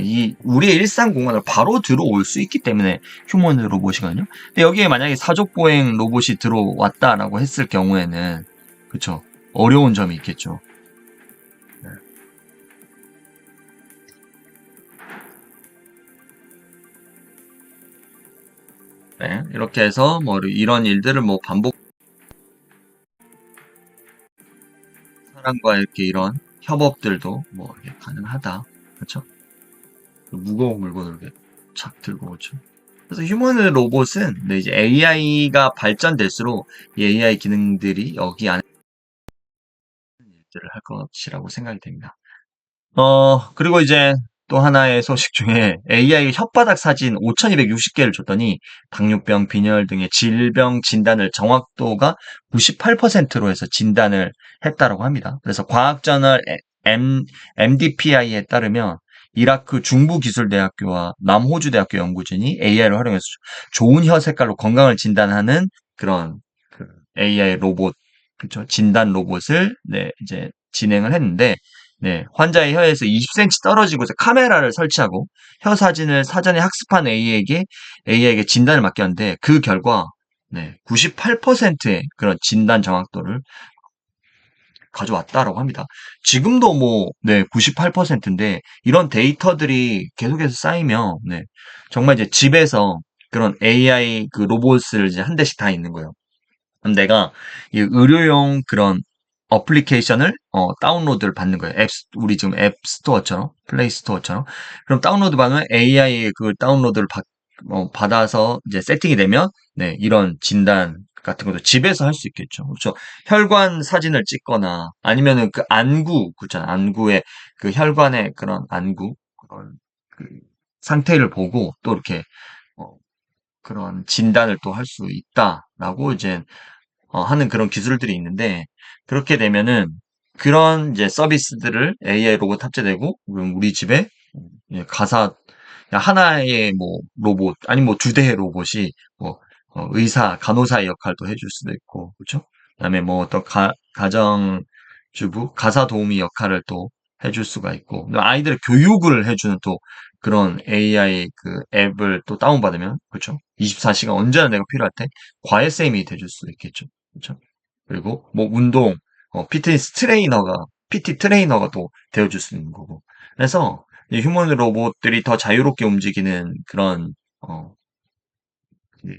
A: 이 우리의 일상 공간을 바로 들어올 수 있기 때문에 휴머노id 로봇이거든요. 근데 여기에 만약에 사족 보행 로봇이 들어왔다라고 했을 경우에는 그쵸, 어려운 점이 있겠죠. 이렇게 해서 뭐 이런 일들을 뭐 반복 사람과 이렇게 이런 협업들도 뭐 이렇게 가능하다. 그렇죠? 무거운 물건을 이렇게 착 들고 오죠. 그래서 휴머노id 로봇은 이제 AI가 발전될수록 이 AI 기능들이 여기 안에 일들을 할 것이라고 생각이 됩니다. 그리고 이제 또 하나의 소식 중에 AI 혓바닥 사진 5,260개를 줬더니 당뇨병, 빈혈 등의 질병 진단을 정확도가 98%로 해서 진단을 했다라고 합니다. 그래서 과학저널 MDPI에 따르면 이라크 중부기술대학교와 남호주대학교 연구진이 AI를 활용해서 좋은 혀 색깔로 건강을 진단하는 그런 그 AI 로봇, 그쵸? 진단 로봇을 이제 진행을 했는데 환자의 혀에서 20cm 떨어지고서 카메라를 설치하고 혀 사진을 사전에 학습한 AI에게 진단을 맡겼는데 그 결과 98%의 그런 진단 정확도를 가져왔다라고 합니다. 지금도 뭐 98%인데 이런 데이터들이 계속해서 쌓이면 정말 이제 집에서 그런 AI 그 로봇을 이제 한 대씩 다 있는 거예요. 그럼 내가 이 의료용 그런 어플리케이션을 다운로드를 받는 거예요. 우리 지금 앱 스토어처럼, 플레이 스토어처럼. 그럼 다운로드 받으면 AI의 그 다운로드를 받아서 이제 세팅이 되면 이런 진단 같은 것도 집에서 할 수 있겠죠. 그렇죠. 혈관 사진을 찍거나 아니면은 그 안구, 그렇잖아. 안구의 그 혈관의 그런 안구 그런 그 상태를 보고 또 이렇게 어, 그런 진단을 또 할 수 있다라고 이제 하는 그런 기술들이 있는데 그렇게 되면은 그런 이제 서비스들을 AI 로봇 탑재되고 그럼 우리 집에 가사 하나의 뭐 로봇 아니 뭐 두 대의 로봇이 뭐 의사 간호사의 역할도 해줄 수도 있고 그렇죠? 그다음에 뭐 또 가정주부 가사 도우미 역할을 또 해줄 수가 있고 아이들의 교육을 해주는 또 그런 AI 그 앱을 또 다운받으면 그렇죠? 24시간 언제나 내가 필요할 때 과외쌤이 돼줄 수도 있겠죠. 그렇죠? 그리고 뭐 운동, PT 트레이너가 또 되어줄 수 있는 거고. 그래서 이 휴먼 로봇들이 더 자유롭게 움직이는 그런 이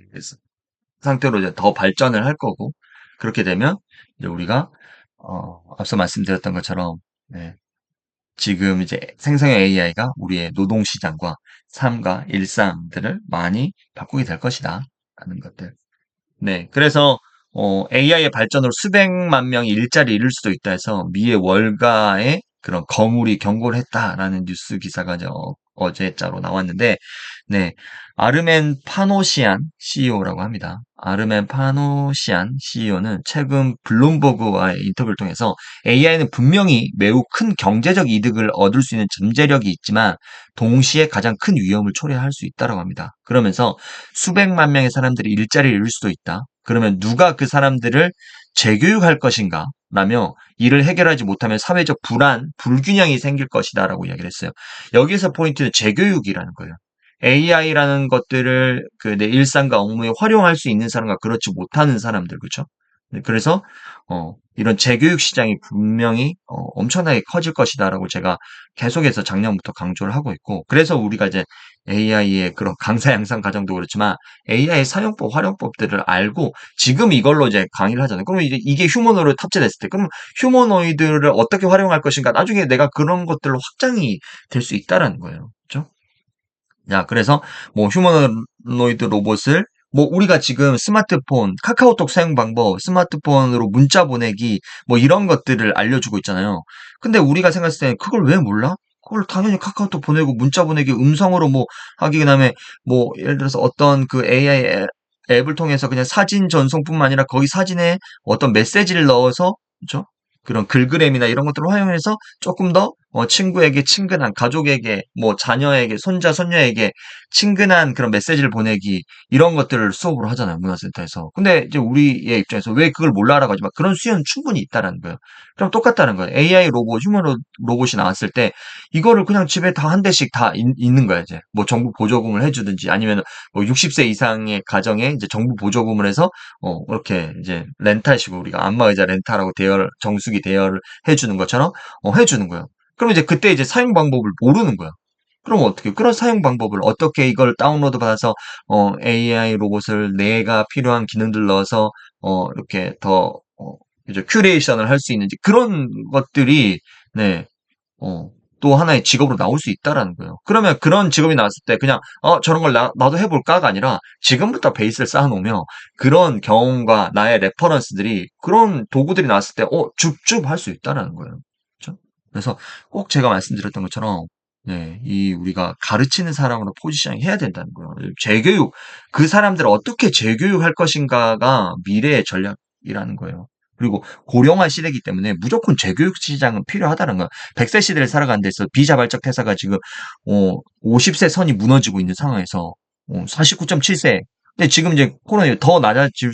A: 상태로 이제 더 발전을 할 거고 그렇게 되면 이제 우리가 앞서 말씀드렸던 것처럼 지금 이제 생성형 AI가 우리의 노동 시장과 삶과 일상들을 많이 바꾸게 될 것이다 라는 것들. 그래서 AI의 발전으로 수백만 명이 일자리 잃을 수도 있다 해서 미의 월가에 그런 거물이 경고를 했다라는 뉴스 기사가 이제 어제자로 나왔는데, 네, 아르멘 파노시안 CEO라고 합니다. 아르멘 파노시안 CEO는 최근 블룸버그와의 인터뷰를 통해서 AI는 분명히 매우 큰 경제적 이득을 얻을 수 있는 잠재력이 있지만 동시에 가장 큰 위험을 초래할 수 있다고 합니다. 그러면서 수백만 명의 사람들이 일자리를 잃을 수도 있다. 그러면 누가 그 사람들을 재교육할 것인가? 라며 이를 해결하지 못하면 사회적 불안, 불균형이 생길 것이다라고 이야기를 했어요. 여기서 포인트는 재교육이라는 거예요. AI라는 것들을 그 내 일상과 업무에 활용할 수 있는 사람과 그렇지 못하는 사람들, 그렇죠? 네, 그래서 이런 재교육 시장이 분명히 엄청나게 커질 것이다라고 제가 계속해서 작년부터 강조를 하고 있고, 그래서 우리가 이제 AI의 그런 강사 양상 과정도 그렇지만 AI 사용법, 활용법들을 알고 지금 이걸로 이제 강의를 하잖아요. 그러면 이제 이게 휴머노이드 탑재됐을 때, 그럼 휴머노이드를 어떻게 활용할 것인가? 나중에 내가 그런 것들로 확장이 될 수 있다라는 거예요. 그렇죠? 자, 그래서 뭐 휴머노이드 로봇을 뭐 우리가 지금 스마트폰, 카카오톡 사용 방법, 스마트폰으로 문자 보내기 뭐 이런 것들을 알려주고 있잖아요. 근데 우리가 생각했을 때 그걸 왜 몰라? 그걸 당연히 카카오톡 보내고 문자 보내기 음성으로 뭐 하기 그다음에 뭐 예를 들어서 어떤 그 AI 앱을 통해서 그냥 사진 전송뿐만 아니라 거기 사진에 어떤 메시지를 넣어서 그죠? 그런 글그램이나 이런 것들을 활용해서 조금 더 친구에게 친근한 가족에게 뭐 자녀에게 손자 손녀에게 친근한 그런 메시지를 보내기 이런 것들을 수업으로 하잖아요 문화센터에서. 근데 이제 우리의 입장에서 왜 그걸 몰라라고 하지만 그런 수요는 충분히 있다라는 거예요. 그럼 똑같다는 거예요. AI 로봇, 휴먼 로봇이 나왔을 때 이거를 그냥 집에 다 한 대씩 다 있는 거야 이제. 뭐 정부 보조금을 해주든지 아니면 뭐 60세 이상의 가정에 이제 정부 보조금을 해서 이렇게 이제 렌탈식으로 우리가 안마의자 렌탈하고 정수기 대여를 해주는 것처럼 해주는 거예요. 그럼 이제 그때 이제 사용 방법을 모르는 거야. 그럼 어떻게, 그런 사용 방법을 어떻게 이걸 다운로드 받아서, AI 로봇을 내가 필요한 기능들 넣어서, 이렇게 더, 이제 큐레이션을 할 수 있는지, 그런 것들이, 네, 어, 또 하나의 직업으로 나올 수 있다라는 거예요. 그러면 그런 직업이 나왔을 때 그냥, 저런 걸 나도 해볼까가 아니라 지금부터 베이스를 쌓아놓으면 그런 경험과 나의 레퍼런스들이 그런 도구들이 나왔을 때, 줍줍 할 수 있다라는 거예요. 그렇죠? 그래서 꼭 제가 말씀드렸던 것처럼, 네, 이 우리가 가르치는 사람으로 포지셔닝 해야 된다는 거예요. 재교육, 그 사람들을 어떻게 재교육할 것인가가 미래의 전략이라는 거예요. 그리고 고령화 시대이기 때문에 무조건 재교육 시장은 필요하다는 거야. 100세 시대를 살아가는 데서 비자발적 태사가 지금 50세 선이 무너지고 있는 상황에서 49.7세. 근데 지금 이제 코로나 더 낮아질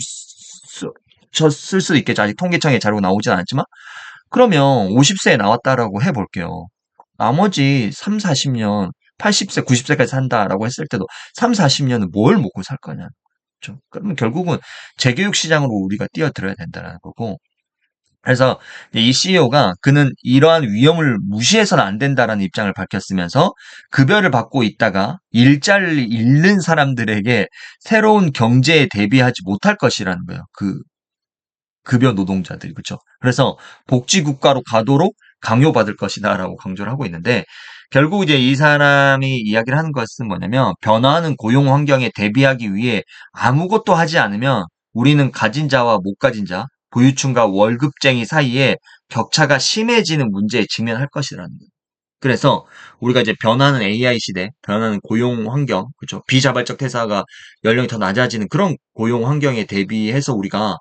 A: 졌을 수도 있겠죠. 아직 통계청의 자료가 나오진 않았지만 그러면 50세에 나왔다라고 해볼게요. 나머지 3, 40년, 80세, 90세까지 산다라고 했을 때도 3, 40년은 뭘 먹고 살 거냐. 그렇죠? 그러면 결국은 재교육 시장으로 우리가 뛰어들어야 된다는 거고. 그래서 이 CEO가 그는 이러한 위험을 무시해서는 안 된다라는 입장을 밝혔으면서 급여를 받고 있다가 일자리를 잃는 사람들에게 새로운 경제에 대비하지 못할 것이라는 거예요. 그 급여 노동자들이 그렇죠. 그래서 복지국가로 가도록 강요받을 것이다라고 강조를 하고 있는데 결국 이제 이 사람이 이야기를 하는 것은 뭐냐면 변화하는 고용 환경에 대비하기 위해 아무것도 하지 않으면 우리는 가진 자와 못 가진 자, 부유층과 월급쟁이 사이에 격차가 심해지는 문제에 직면할 것이라는 거예요. 그래서 우리가 이제 변하는 AI 시대, 변하는 고용 환경, 그렇죠? 비자발적 퇴사가 연령이 더 낮아지는 그런 고용 환경에 대비해서 우리가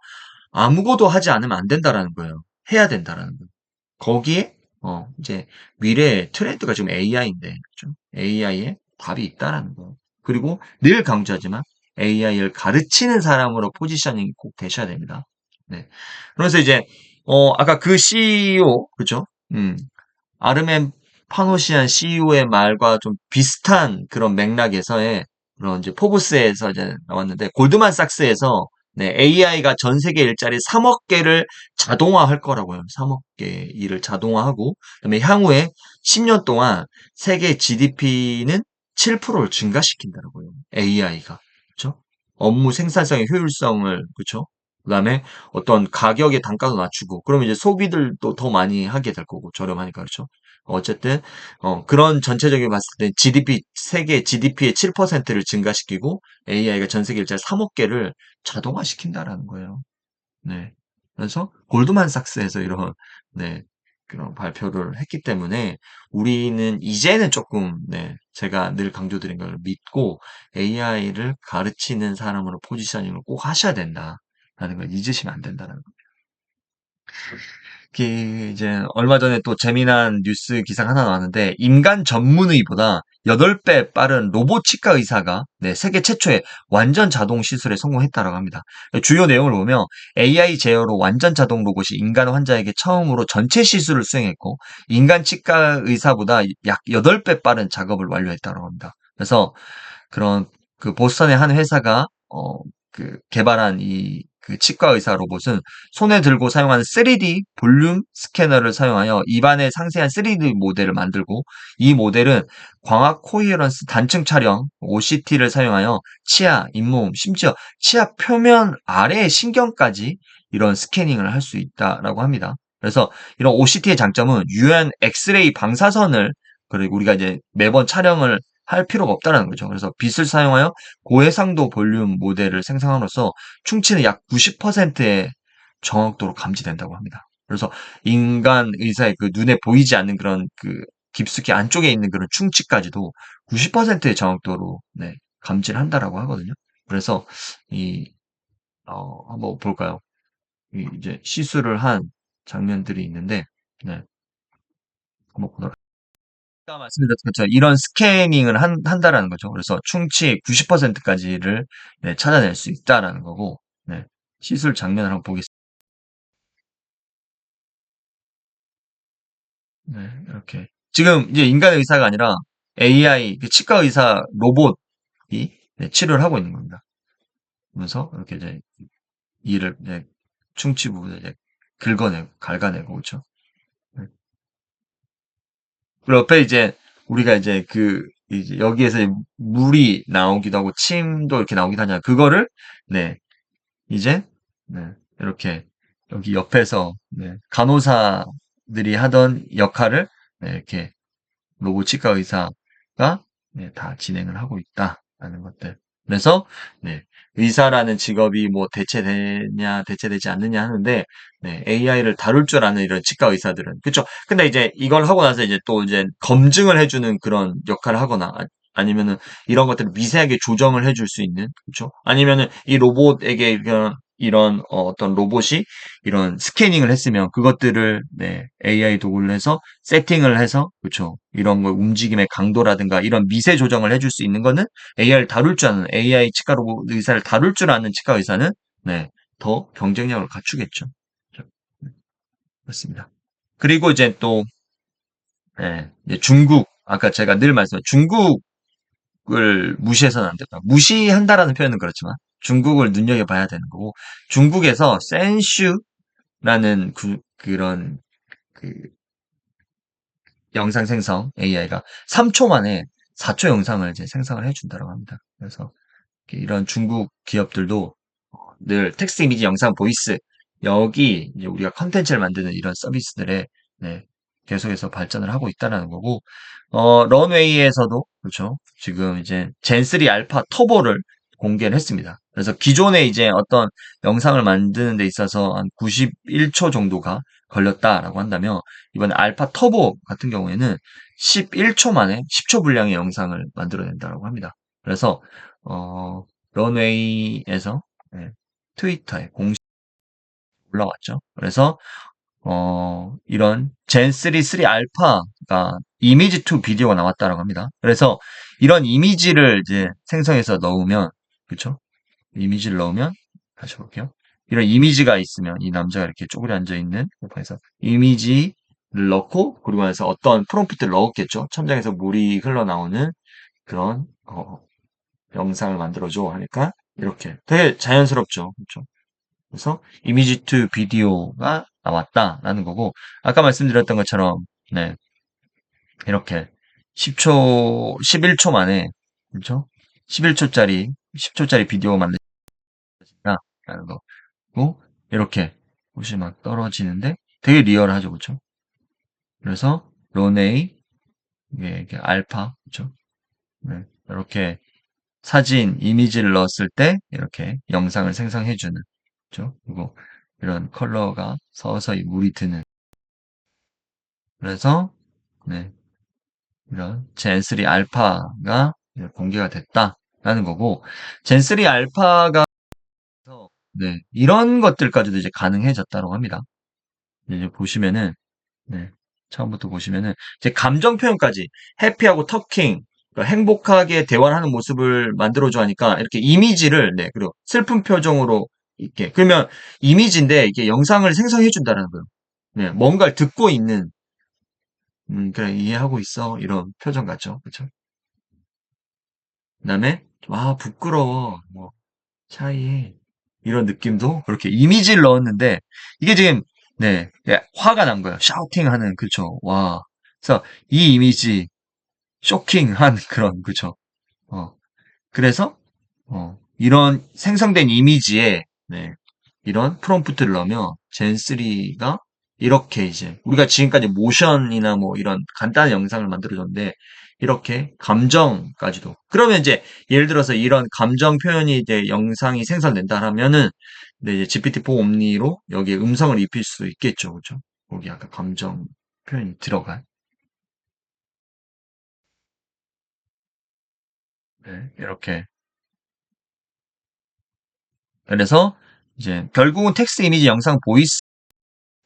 A: 아무것도 하지 않으면 안 된다라는 거예요. 해야 된다라는 거예요. 거기에 이제 미래의 트렌드가 지금 AI인데, 그렇죠? AI에 답이 있다라는 거예요. 그리고 늘 강조하지만 AI를 가르치는 사람으로 포지셔닝이 꼭 되셔야 됩니다. 네. 그래서 이제 아까 그 CEO, 그렇죠? 아르멘 파노시안 CEO의 말과 좀 비슷한 그런 맥락에서의 그런 이제 포브스에서 이제 나왔는데 골드만삭스에서 네, AI가 전 세계 일자리 3억 개를 자동화할 거라고요. 3억 개 일을 자동화하고 그다음에 향후에 10년 동안 세계 GDP는 7%를 증가시킨다고요. AI가. 그렇죠? 업무 생산성의 효율성을 그렇죠? 그다음에 어떤 가격의 단가도 낮추고 그러면 이제 소비들도 더 많이 하게 될 거고 저렴하니까 그렇죠? 어쨌든 그런 전체적인 봤을 때 GDP 세계 GDP의 7%를 증가시키고 AI가 전 세계 일자리 3억 개를 자동화시킨다라는 거예요. 네. 그래서 골드만삭스에서 이런 네. 그런 발표를 했기 때문에 우리는 이제는 조금, 네, 제가 늘 강조드린 걸 믿고 AI를 가르치는 사람으로 포지셔닝을 꼭 하셔야 된다라는 걸 잊으시면 안 된다는 거. 이제 얼마 전에 또 재미난 뉴스 기사가 하나 나왔는데 인간 전문의보다 8배 빠른 로봇 치과 의사가 네, 세계 최초의 완전 자동 시술에 성공했다라고 합니다. 주요 내용을 보면 AI 제어로 완전 자동 로봇이 인간 환자에게 처음으로 전체 시술을 수행했고 인간 치과 의사보다 약 8배 빠른 작업을 완료했다고 합니다. 그래서 그런 그 보스턴의 한 회사가 개발한 그 치과 의사 로봇은 손에 들고 사용하는 3D 볼륨 스캐너를 사용하여 입안의 상세한 3D 모델을 만들고 이 모델은 광학 코히어런스 단층 촬영 OCT를 사용하여 치아, 잇몸, 심지어 치아 표면 아래의 신경까지 이런 스캐닝을 할 수 있다라고 합니다. 그래서 이런 OCT의 장점은 유연 엑스레이 방사선을 그리고 우리가 이제 매번 촬영을 할 필요가 없다는 거죠. 그래서 빛을 사용하여 고해상도 볼륨 모델을 생성함으로써 충치는 약 90%의 정확도로 감지된다고 합니다. 그래서 인간 의사의 그 눈에 보이지 않는 그런 그 깊숙이 안쪽에 있는 그런 충치까지도 90%의 정확도로 네, 감지를 한다라고 하거든요. 그래서 이 한번 볼까요? 이제 시술을 한 장면들이 있는데 네, 한번 보도록. 아까 말씀드렸던 것처럼 이런 스캐닝을 한다라는 거죠. 그래서 충치 90%까지를 네, 찾아낼 수 있다라는 거고, 네, 시술 장면을 한번 보겠습니다. 네, 이렇게. 지금 이제 인간 의사가 아니라 AI, 그 치과 의사 로봇이 네, 치료를 하고 있는 겁니다. 그러면서 이렇게 이제 이를 이제 충치 부분을 이제 긁어내고, 갉아내고, 그렇죠? 네. 그리고 옆에 이제 우리가 이제 이제 여기에서 물이 나오기도 하고 침도 이렇게 나오기도 하냐. 그거를 네, 이제 네, 이렇게 여기 옆에서 네, 간호사들이 하던 역할을 네, 이렇게 로봇 치과 의사가 네, 다 진행을 하고 있다라는 것들. 그래서 네, 의사라는 직업이 뭐 대체되냐 대체되지 않느냐 하는데 네, AI를 다룰 줄 아는 이런 치과 의사들은 그렇죠. 근데 이제 이걸 하고 나서 이제 또 이제 검증을 해주는 그런 역할을 하거나 아니면은 이런 것들을 미세하게 조정을 해줄 수 있는 그렇죠. 아니면은 이 로봇에게 이런 어떤 로봇이 이런 스캐닝을 했으면 그것들을 네, AI 도구를 해서 세팅을 해서 그렇죠. 이런 거 움직임의 강도라든가 이런 미세 조정을 해줄 수 있는 거는 AI를 다룰 줄 아는 AI 치과 로봇 의사를 다룰 줄 아는 치과 의사는 네, 더 경쟁력을 갖추겠죠. 그렇죠? 그렇습니다. 그리고 이제 또 네, 이제 중국 아까 제가 늘 말씀드린 중국을 무시해서는 안 된다. 무시한다라는 표현은 그렇지만 중국을 눈여겨봐야 되는 거고 중국에서 센슈라는 그런 그 영상 생성 AI가 3초 만에 4초 영상을 이제 생성을 해준다고 합니다. 그래서 이런 중국 기업들도 늘 텍스트 이미지 영상 보이스 여기 이제 우리가 컨텐츠를 만드는 이런 서비스들에 네, 계속해서 발전을 하고 있다는 거고 런웨이에서도 그렇죠. 지금 이제 젠3 알파 터보를 공개를 했습니다. 그래서 기존에 이제 어떤 영상을 만드는 데 있어서 한 91초 정도가 걸렸다라고 한다면 이번 알파 터보 같은 경우에는 11초 만에 10초 분량의 영상을 만들어낸다고 합니다. 그래서 런웨이에서 네, 트위터에 공식 올라왔죠. 그래서 이런 젠3 알파가 이미지 투 비디오가 나왔다라고 합니다. 그래서 이런 이미지를 이제 생성해서 넣으면 그렇죠? 이미지를 넣으면 다시 볼게요. 이런 이미지가 있으면 이 남자가 이렇게 쪼그려 앉아 있는 그래서 이미지를 넣고 그리고 나서 어떤 프롬프트를 넣었겠죠. 천장에서 물이 흘러나오는 그런 영상을 만들어줘 하니까 이렇게 되게 자연스럽죠. 그렇죠? 그래서 이미지 투 비디오가 나왔다라는 거고 아까 말씀드렸던 것처럼 네, 이렇게 10초, 11초 만에 그렇죠? 10초짜리 비디오 만들다라는 거고 이렇게 보시면 떨어지는데 되게 리얼하죠, 그렇죠? 그래서 론웨이 이게 알파 그렇죠? 네, 이렇게 사진, 이미지를 넣었을 때 이렇게 영상을 생성해주는 그렇죠? 그리고 이런 컬러가 서서히 물이 드는 그래서, 네, 이런 젠3 알파가 공개가 됐다라는 거고, 젠3 알파가, 네, 이런 것들까지도 이제 가능해졌다고 합니다. 이제 보시면은, 네, 처음부터 보시면은, 이제 감정 표현까지, 해피하고 터킹, 그러니까 행복하게 대화를 하는 모습을 만들어줘 하니까, 이렇게 이미지를, 네, 그리고 슬픈 표정으로, 이렇게, 그러면 이미지인데, 이게 영상을 생성해준다는 거예요. 네, 뭔가를 듣고 있는, 그래, 이해하고 있어. 이런 표정 같죠? 그쵸? 그 다음에, 와, 부끄러워. 뭐, 차이해. 이런 느낌도 그렇게 이미지를 넣었는데, 이게 지금, 네, 예, 화가 난 거예요. 샤우팅하는, 그쵸? 와. 그래서 이 이미지, 쇼킹한 그런, 그쵸? 어, 그래서, 이런 생성된 이미지에, 네, 이런 프롬프트를 넣으면, 젠3가 이렇게 이제, 우리가 지금까지 모션이나 뭐 이런 간단한 영상을 만들어줬는데, 이렇게 감정까지도. 그러면 이제, 예를 들어서 이런 감정 표현이 이제 영상이 생성된다 하면은, 네, 이제 GPT-4 옴니로 여기에 음성을 입힐 수 있겠죠. 그죠? 거기 아까 감정 표현이 들어간. 네, 이렇게. 그래서, 이제, 결국은 텍스트, 이미지, 영상, 보이스,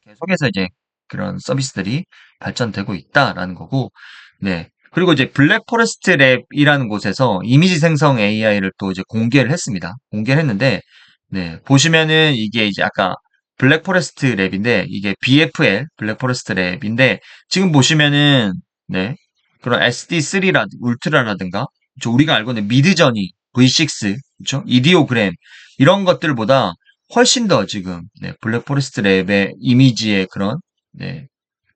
A: 계속해서 이제 그런 서비스들이 발전되고 있다라는 거고, 네. 그리고 이제 블랙 포레스트 랩이라는 곳에서 이미지 생성 AI를 또 이제 공개를 했습니다. 공개를 했는데, 네. 보시면은 이게 이제 아까 블랙 포레스트 랩인데, 이게 BFL, 블랙 포레스트 랩인데, 지금 보시면은, 네. 그런 SD3라, 울트라라든가, 우리가 알고 있는 미드저니, V6, 그쵸? 이디오그램, 이런 것들보다 훨씬 더 지금 네, 블랙 포레스트 랩의 이미지의 그런 네,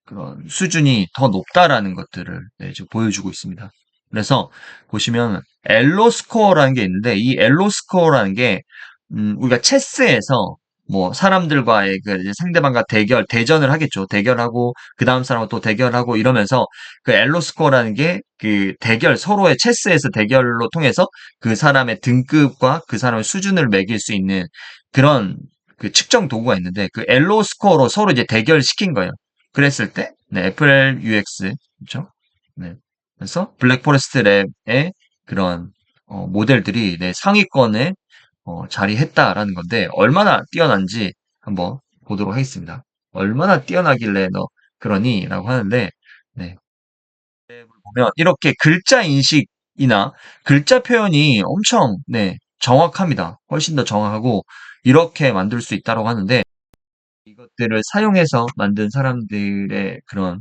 A: 그런 수준이 더 높다라는 것들을 네, 지금 보여주고 있습니다. 그래서 보시면 엘로 스코어라는 게 있는데 이 엘로 스코어라는 게 우리가 체스에서 뭐 사람들과의 그 이제 상대방과 대전을 하겠죠. 대결하고 그 다음 사람과 또 대결하고 이러면서 그 엘로 스코어라는 게 그 대결 서로의 체스에서 대결로 통해서 그 사람의 등급과 그 사람의 수준을 매길 수 있는 그런 그 측정 도구가 있는데 그 엘로 스코어로 서로 이제 대결시킨 거예요. 그랬을 때, 네, FLUX, 그렇죠? 네. 그래서 블랙 포레스트 랩의 그런 모델들이 네, 상위권에 자리했다라는 건데 얼마나 뛰어난지 한번 보도록 하겠습니다. 얼마나 뛰어나길래 너 그러니?라고 하는데 네. 보면 이렇게 글자 인식이나 글자 표현이 엄청 네, 정확합니다. 훨씬 더 정확하고 이렇게 만들 수 있다고 하는데 이것들을 사용해서 만든 사람들의 그런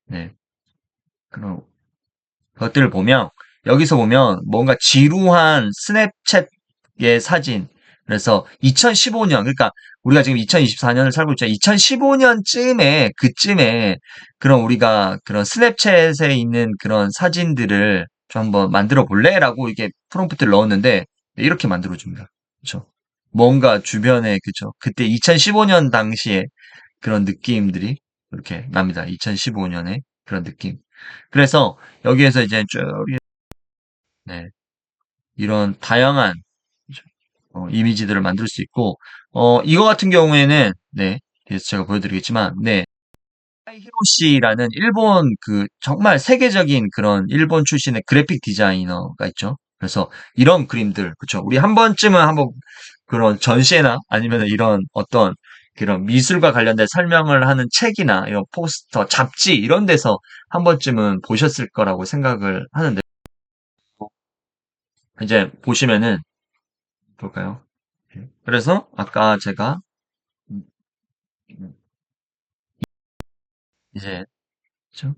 A: 네, 그런 것들을 보면 여기서 보면 뭔가 지루한 스냅챗의 사진 그래서 2015년 그러니까 우리가 지금 2024년을 살고 있잖아요. 2015년쯤에 그쯤에 그런 우리가 그런 스냅챗에 있는 그런 사진들을 좀 한번 만들어 볼래라고 이게 프롬프트를 넣었는데 이렇게 만들어 줍니다. 그렇죠? 뭔가 주변에 그쵸? 그때 2015년 당시에 그런 느낌들이 이렇게 납니다. 2015년에 그런 느낌. 그래서 여기에서 이제 쭉 네, 이런 다양한 이미지들을 만들 수 있고 이거 같은 경우에는 네, 뒤에서 제가 보여드리겠지만 네, 히로시라는 일본 그 정말 세계적인 그런 일본 출신의 그래픽 디자이너가 있죠. 그래서 이런 그림들 그쵸? 우리 한 번쯤은 한번 그런 전시회나 아니면 이런 어떤 그런 미술과 관련된 설명을 하는 책이나 이런 포스터, 잡지 이런 데서 한 번쯤은 보셨을 거라고 생각을 하는데 이제 보시면은 볼까요? 그래서 아까 제가 이제 그쵸?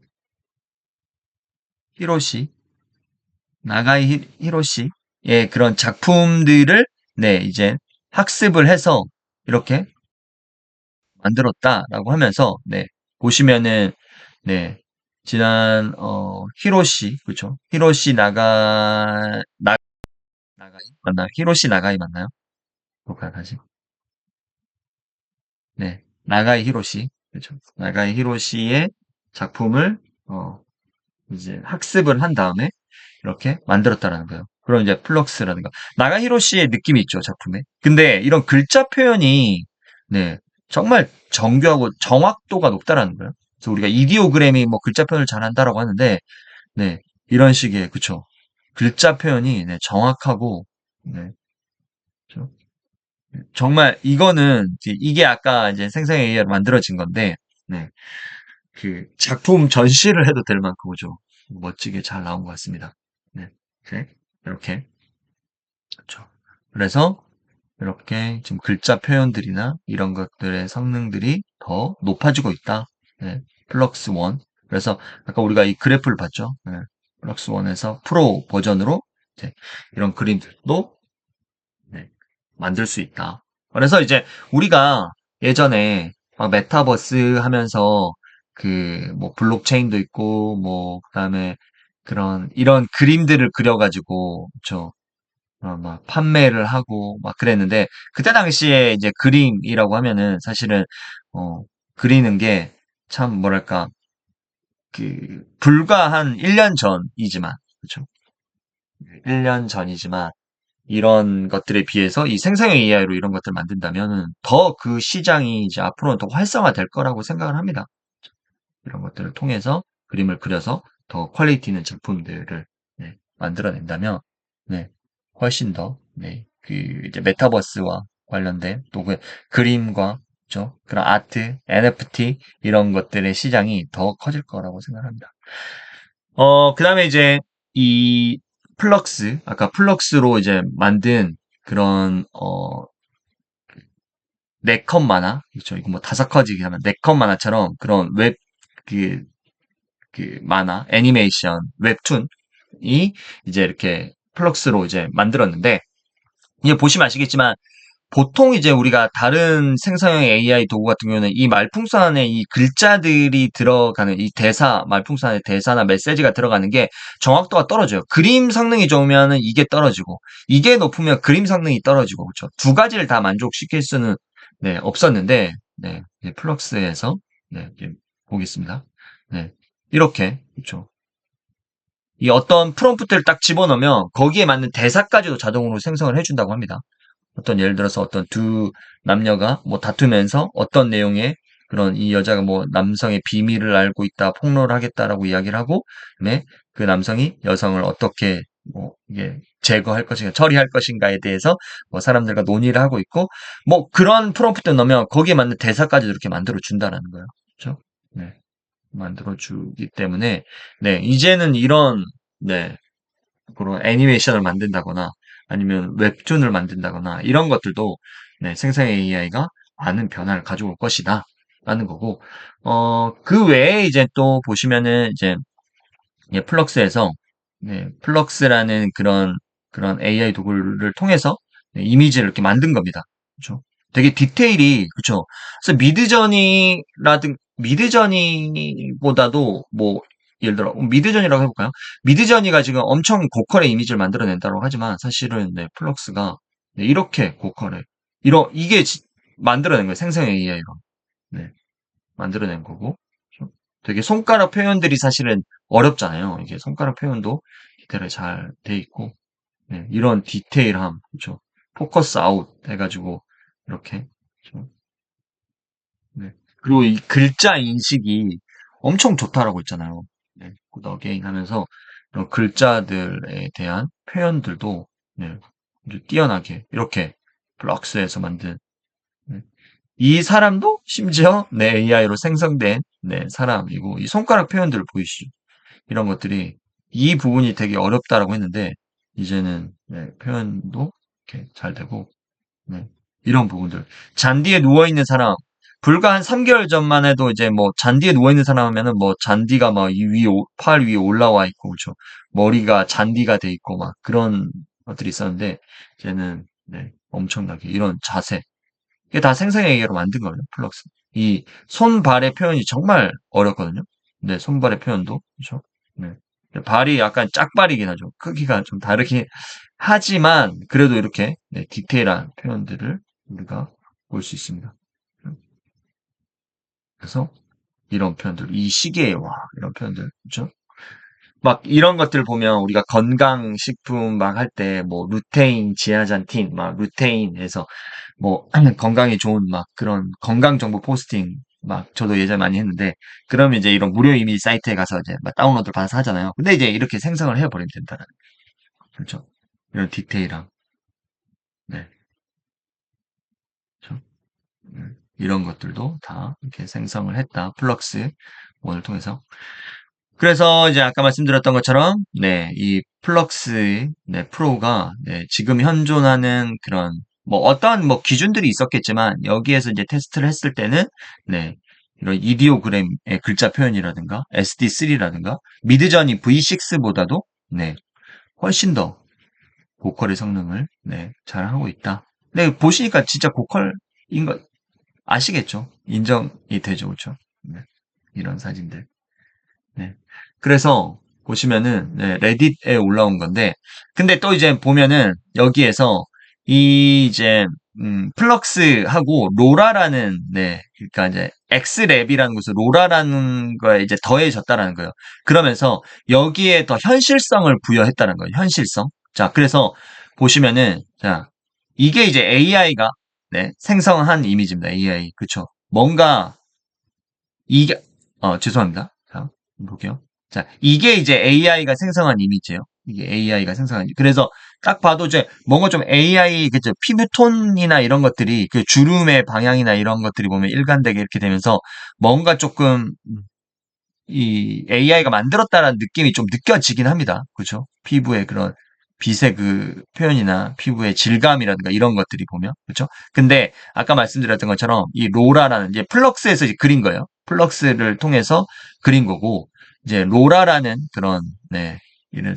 A: 히로시 나가이 히로시의 그런 작품들을 네 이제 학습을 해서 이렇게 만들었다라고 하면서 네 보시면은 네 지난 히로시 그렇죠 히로시 나가이 맞나요? 히로시 나가이 맞나요? 볼까요 다시 네 나가이 히로시 그렇죠 나가이 히로시의 작품을 이제 학습을 한 다음에 이렇게 만들었다라는 거예요. 그런 이제 플럭스라든가 나가이 히로시의 느낌이 있죠 작품에. 근데 이런 글자 표현이 네 정말 정교하고 정확도가 높다라는 거예요. 그래서 우리가 이디오그램이 뭐 글자 표현을 잘한다라고 하는데, 네, 이런 식의, 그쵸. 글자 표현이, 네, 정확하고, 네, 그쵸. 정말 이거는 이게 아까 이제 생성의 AI로 만들어진 건데, 네, 그 작품 전시를 해도 될 만큼 그죠. 멋지게 잘 나온 것 같습니다. 네, 이렇게, 그렇죠. 그래서 이렇게 지금 글자 표현들이나 이런 것들의 성능들이 더 높아지고 있다. 네, 플럭스 1. 그래서 아까 우리가 이 그래프를 봤죠. 네, 플럭스 1에서 프로 버전으로 이제 이런 그림들도 네, 만들 수 있다. 그래서 이제 우리가 예전에 막 메타버스 하면서 그 뭐 블록체인도 있고 뭐 그다음에 그런 이런 그림들을 그려가지고 그쵸 막 판매를 하고 막 그랬는데 그때 당시에 이제 그림이라고 하면은 사실은 어 그리는 게 참 뭐랄까 그 불과 한 1년 전이지만 그쵸 1년 전이지만 이런 것들에 비해서 이 생성형 AI로 이런 것들을 만든다면은 더 그 시장이 이제 앞으로는 더 활성화될 거라고 생각을 합니다. 이런 것들을 통해서 그림을 그려서 더 퀄리티 있는 작품들을 네, 만들어낸다면 네, 훨씬 더 네, 그 이제 메타버스와 관련된 또 그 그림과 그죠? 그런 아트, NFT 이런 것들의 시장이 더 커질 거라고 생각합니다. 그다음에 이제 이 플럭스 아까 플럭스로 이제 만든 그런 네컷 만화 그렇죠? 이거 뭐 다섯 컷이긴 하면 네컷 만화처럼 그런 웹 그 만화, 애니메이션, 웹툰이 이제 이렇게 플럭스로 이제 만들었는데, 이제 보시면 아시겠지만, 보통 이제 우리가 다른 생성형 AI 도구 같은 경우는 이 말풍선 안에 이 글자들이 들어가는 이 대사, 말풍선 안에 대사나 메시지가 들어가는 게 정확도가 떨어져요. 그림 성능이 좋으면은 이게 떨어지고, 이게 높으면 그림 성능이 떨어지고, 그렇죠. 두 가지를 다 만족시킬 수는 네, 없었는데, 네, 이제 플럭스에서 네, 이제 보겠습니다. 네, 이렇게, 그렇죠. 이 어떤 프롬프트를 딱 집어넣으면 거기에 맞는 대사까지도 자동으로 생성을 해준다고 합니다. 어떤 예를 들어서 어떤 두 남녀가 뭐 다투면서 어떤 내용의 그런 이 여자가 뭐 남성의 비밀을 알고 있다, 폭로를 하겠다라고 이야기를 하고, 그다음에 그 남성이 여성을 어떻게 뭐 이게 제거할 것인가, 처리할 것인가에 대해서 뭐 사람들과 논의를 하고 있고, 뭐 그런 프롬프트 넣으면 거기에 맞는 대사까지도 이렇게 만들어 준다라는 거예요. 그렇죠? 네. 만들어 주기 때문에 네, 이제는 이런 네, 그런 애니메이션을 만든다거나 아니면 웹툰을 만든다거나 이런 것들도 네, 생성 AI가 많은 변화를 가져올 것이다. 라는 거고, 그 외에 이제 또 보시면은 이제 예, 플럭스에서 네, 플럭스라는 그런 AI 도구를 통해서 네, 이미지를 이렇게 만든 겁니다. 그렇죠? 되게 디테일이 그렇죠. 그래서 미드저니보다도 뭐 예를 들어 미드저니라고 해볼까요? 미드저니가 지금 엄청 고퀄의 이미지를 만들어낸다고 하지만 사실은 네, 플럭스가 네, 이렇게 고퀄의 이게 만들어낸 거예요. 생성 AI로 네, 만들어낸 거고. 그렇죠? 되게 손가락 표현들이 사실은 어렵잖아요. 이게 손가락 표현도 디테일이 잘 돼 있고, 네, 이런 디테일함, 그렇죠. 포커스 아웃 해가지고 이렇게, 그렇죠? 네. 그리고 이 글자 인식이 엄청 좋다라고 했잖아요. 네, 굿 어게인 하면서 이런 글자들에 대한 표현들도 네, 아주 뛰어나게 이렇게 블럭스에서 만든 네, 이 사람도 심지어 내 AI로 생성된 네, 사람이고 이 손가락 표현들을 보이시죠? 이런 것들이 이 부분이 되게 어렵다라고 했는데 이제는 네, 표현도 이렇게 잘 되고 네, 이런 부분들 잔디에 누워 있는 사람 불과 한 3개월 전만 해도 이제 뭐 잔디에 누워 있는 사람 하면은 뭐 잔디가 막 이 위에 팔 위에 올라와 있고 그렇죠 머리가 잔디가 돼 있고 막 그런 것들이 있었는데 이제는 네, 엄청나게 이런 자세 이게 다 생성 AI로 만든 거예요 플럭스 이 손발의 표현이 정말 어렵거든요 네 손발의 표현도 그렇죠 네. 발이 약간 짝발이긴 하죠. 크기가 좀 다르긴 하지만 그래도 이렇게 네, 디테일한 표현들을 우리가 볼 수 있습니다. 그래서 이런 표현들, 이 시계에 와 이런 표현들, 그렇죠? 막 이런 것들 보면 우리가 건강식품 막 할 때 뭐 루테인, 지아잔틴, 막 루테인에서 뭐 건강에 좋은 막 그런 건강 정보 포스팅 막 저도 예전에 많이 했는데 그러면 이제 이런 무료 이미지 사이트에 가서 이제 막 다운로드를 받아서 하잖아요. 근데 이제 이렇게 생성을 해버리면 된다는 그렇죠. 이런 디테일함, 네, 그렇죠. 이런 것들도 다 이렇게 생성을 했다. 플럭스 원을 통해서. 그래서 이제 아까 말씀드렸던 것처럼 네, 이 플럭스 네, 프로가 네, 지금 현존하는 그런 뭐 어떠한 뭐 기준들이 있었겠지만 여기에서 이제 테스트를 했을 때는 네, 이런 이디오그램의 글자 표현이라든가 SD3라든가 미드저니 V6보다도 네, 훨씬 더 고퀄의 성능을 네, 잘 하고 있다. 네, 보시니까 진짜 고퀄인 거 아시겠죠? 인정이 되죠, 그렇죠? 네, 이런 사진들. 네. 그래서 보시면은 네, 레딧에 올라온 건데 근데 또 이제 보면은 여기에서 이 이제 플럭스하고 로라라는 네 그러니까 이제 엑스랩이라는 곳에 로라라는 거에 이제 더해졌다라는 거예요. 그러면서 여기에 더 현실성을 부여했다는 거예요. 현실성. 자, 그래서 보시면은 자 이게 이제 AI가 네, 생성한 이미지입니다. AI 그쵸? 뭔가 이게 죄송합니다. 자, 볼게요. 자, 이게 이제 AI가 생성한 이미지예요. 이게 AI가 생성한 이미지. 그래서 딱 봐도 이제 뭔가 좀 AI 그죠? 피부톤이나 이런 것들이 그 주름의 방향이나 이런 것들이 보면 일관되게 이렇게 되면서 뭔가 조금 이 AI가 만들었다라는 느낌이 좀 느껴지긴 합니다. 그렇죠? 피부의 그런 빛의 그 표현이나 피부의 질감이라든가 이런 것들이 보면 그렇죠? 근데 아까 말씀드렸던 것처럼 이 로라라는 이제 플럭스에서 이제 그린 거예요. 플럭스를 통해서 그린 거고 이제 로라라는 그런 네 이런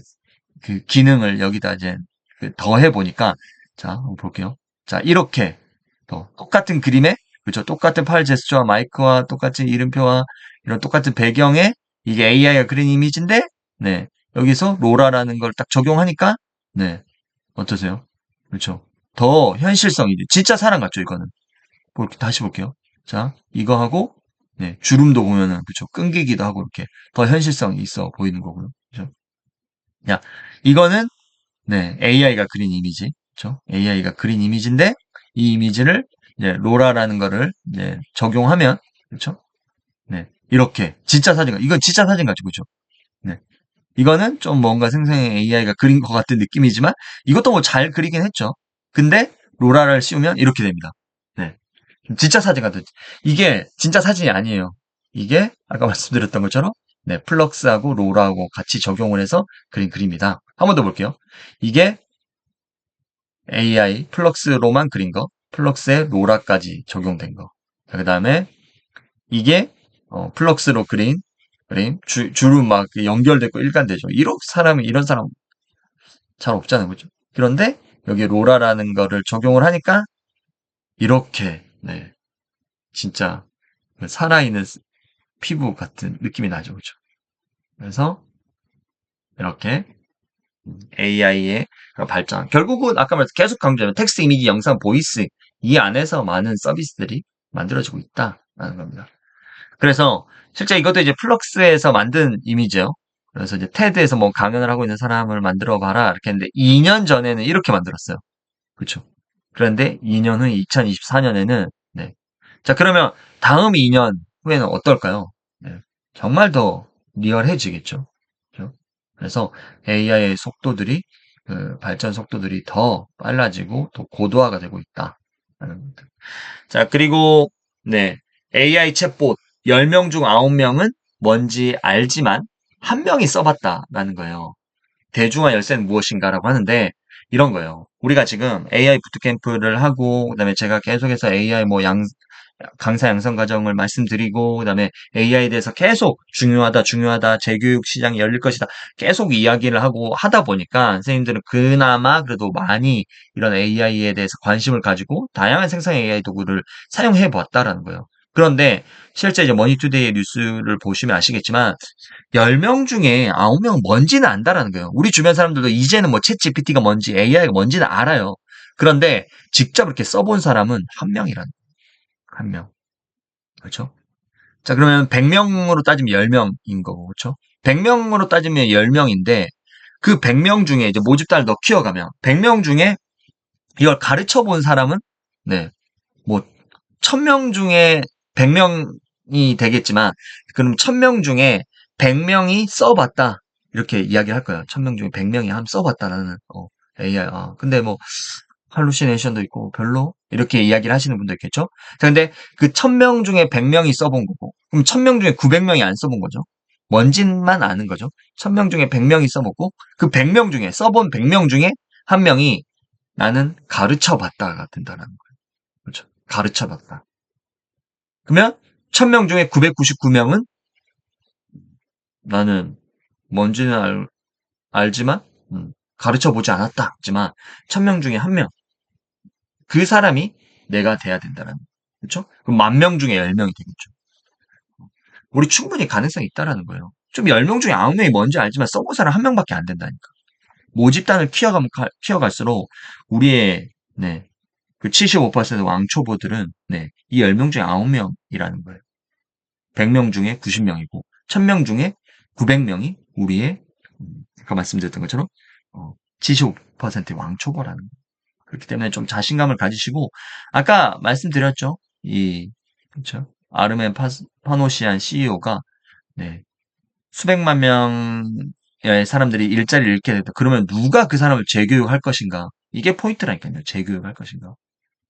A: 그 기능을 여기다 이제 그 더해 보니까 자 한번 볼게요. 자 이렇게 똑같은 그림에 그렇죠? 똑같은 팔 제스처와 마이크와 똑같은 이름표와 이런 똑같은 배경에 이게 AI가 그린 이미지인데 네 여기서 로라라는 걸 딱 적용하니까 네 어떠세요? 그렇죠? 더 현실성이 진짜 사람 같죠 이거는. 다시 볼게요. 자 이거 하고 네 주름도 보면은 그렇죠? 끊기기도 하고 이렇게 더 현실성이 있어 보이는 거고요. 그렇죠? 야 이거는 네, AI가 그린 이미지. 그쵸? AI가 그린 이미지인데, 이 이미지를 이제 로라라는 거를 이제 적용하면, 그쵸? 네, 이렇게. 진짜 사진, 이건 진짜 사진 같죠, 그죠? 네. 이거는 좀 뭔가 생성의 AI가 그린 것 같은 느낌이지만, 이것도 뭐 잘 그리긴 했죠. 근데, 로라를 씌우면 이렇게 됩니다. 네. 진짜 사진 같은, 이게 진짜 사진이 아니에요. 이게, 아까 말씀드렸던 것처럼, 네, 플럭스하고 로라하고 같이 적용을 해서 그린 그림이다. 한 번 더 볼게요. 이게 AI 플럭스로만 그린 거, 플럭스에 로라까지 적용된 거. 그 다음에 이게 플럭스로 그린 그림, 주름 막 연결되고 일관되죠. 이런 사람 잘 없잖아요, 그죠? 그런데 여기 로라라는 거를 적용을 하니까 이렇게 네, 진짜 살아있는 피부 같은 느낌이 나죠, 그죠? 그래서 이렇게 AI의 발전. 결국은 아까 말했 계속 강조하면 텍스트, 이미지, 영상, 보이스 이 안에서 많은 서비스들이 만들어지고 있다라는 겁니다. 그래서 실제 이것도 이제 플럭스에서 만든 이미지예요. 그래서 이제 테드에서 뭐 강연을 하고 있는 사람을 만들어 봐라 이렇게 했는데 2년 전에는 이렇게 만들었어요. 그렇죠? 그런데 2년 후 2024년에는 네. 자 그러면 다음 2년 후에는 어떨까요? 네. 정말 더 리얼해지겠죠. 그렇죠? 그래서 AI의 속도들이 그 발전 속도들이 더 빨라지고 더 고도화가 되고 있다라는 겁니다. 자 그리고 네 AI 챗봇 10명 중 9명은 뭔지 알지만 한 명이 써봤다라는 거예요. 대중화 열쇠는 무엇인가라고 하는데 이런 거예요. 우리가 지금 AI 부트캠프를 하고 그다음에 제가 계속해서 AI 뭐 강사 양성 과정을 말씀드리고 그다음에 AI에 대해서 계속 중요하다 재교육 시장이 열릴 것이다 계속 이야기를 하고 하다 보니까 선생님들은 그나마 그래도 많이 이런 AI에 대해서 관심을 가지고 다양한 생성 AI 도구를 사용해 보았다라는 거예요. 그런데 실제 이제 머니투데이 뉴스를 보시면 아시겠지만 10명 중에 9명은 뭔지는 안다라는 거예요. 우리 주변 사람들도 이제는 뭐 챗 GPT가 뭔지 AI가 뭔지는 알아요. 그런데 직접 이렇게 써본 사람은 한 명이라는 거예요. 한 명. 그렇죠? 자, 그러면 100명으로 따지면 10명인 거고, 그렇죠? 100명으로 따지면 10명인데 그 100명 중에 이제 모집단을 더 키워가면 100명 중에 이걸 가르쳐 본 사람은 네. 뭐 1000명 중에 100명 되겠지만, 그럼 1000명 중에 100명이 써봤다. 이렇게 이야기를 할 거예요. 1000명 중에 100명이 한번 써봤다라는, AI. 근데 뭐, 할루시네이션도 있고, 별로? 이렇게 이야기를 하시는 분도 있겠죠? 자, 근데 그 1000명 중에 100명이 써본 거고, 그럼 1000명 중에 900명이 안 써본 거죠? 뭔진만 아는 거죠? 1000명 중에 100명이 써먹고, 그 100명 중에, 써본 100명 중에 한 명이 나는 가르쳐 봤다가 된다라는 거예요. 그렇죠? 가르쳐 봤다. 그러면 1000명 중에 999명은 나는 뭔지는 알지만 가르쳐 보지 않았다. 하지만 1000명 중에 한 명, 그 사람이 내가 돼야 된다는 거예요. 그렇죠? 그럼 10,000명 중에 10명이 되겠죠. 우리 충분히 가능성이 있다라는 거예요. 좀 10명 중에 9명이 뭔지 알지만 써본 사람 한 명밖에 안 된다니까. 모집단을 키워갈수록 우리의 네, 그 75% 왕초보들은 네, 이 10명 중에 9명이라는 거예요. 100명 중에 90명이고 1000명 중에 900명이 우리의 아까 말씀드렸던 것처럼 75%의 왕초보라는 거예요. 그렇기 때문에 좀 자신감을 가지시고 아까 말씀드렸죠. 그렇죠? 아르멘 파노시안 CEO가 네, 수백만 명의 사람들이 일자리를 잃게 됐다. 그러면 누가 그 사람을 재교육할 것인가? 이게 포인트라니까요. 재교육할 것인가?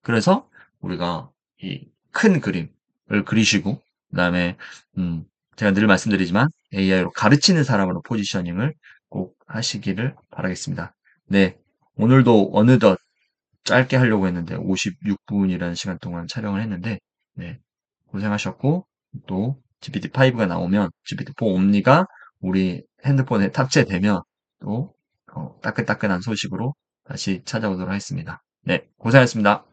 A: 그래서 우리가 이 큰 그림을 그리시고 그다음에 제가 늘 말씀드리지만 AI로 가르치는 사람으로 포지셔닝을 꼭 하시기를 바라겠습니다. 네, 오늘도 어느덧 짧게 하려고 했는데 56분이라는 시간 동안 촬영을 했는데 네, 고생하셨고 또 GPT-5가 나오면 GPT-4 옴니가 우리 핸드폰에 탑재되면 또 따끈따끈한 소식으로 다시 찾아오도록 하겠습니다. 네, 고생하셨습니다.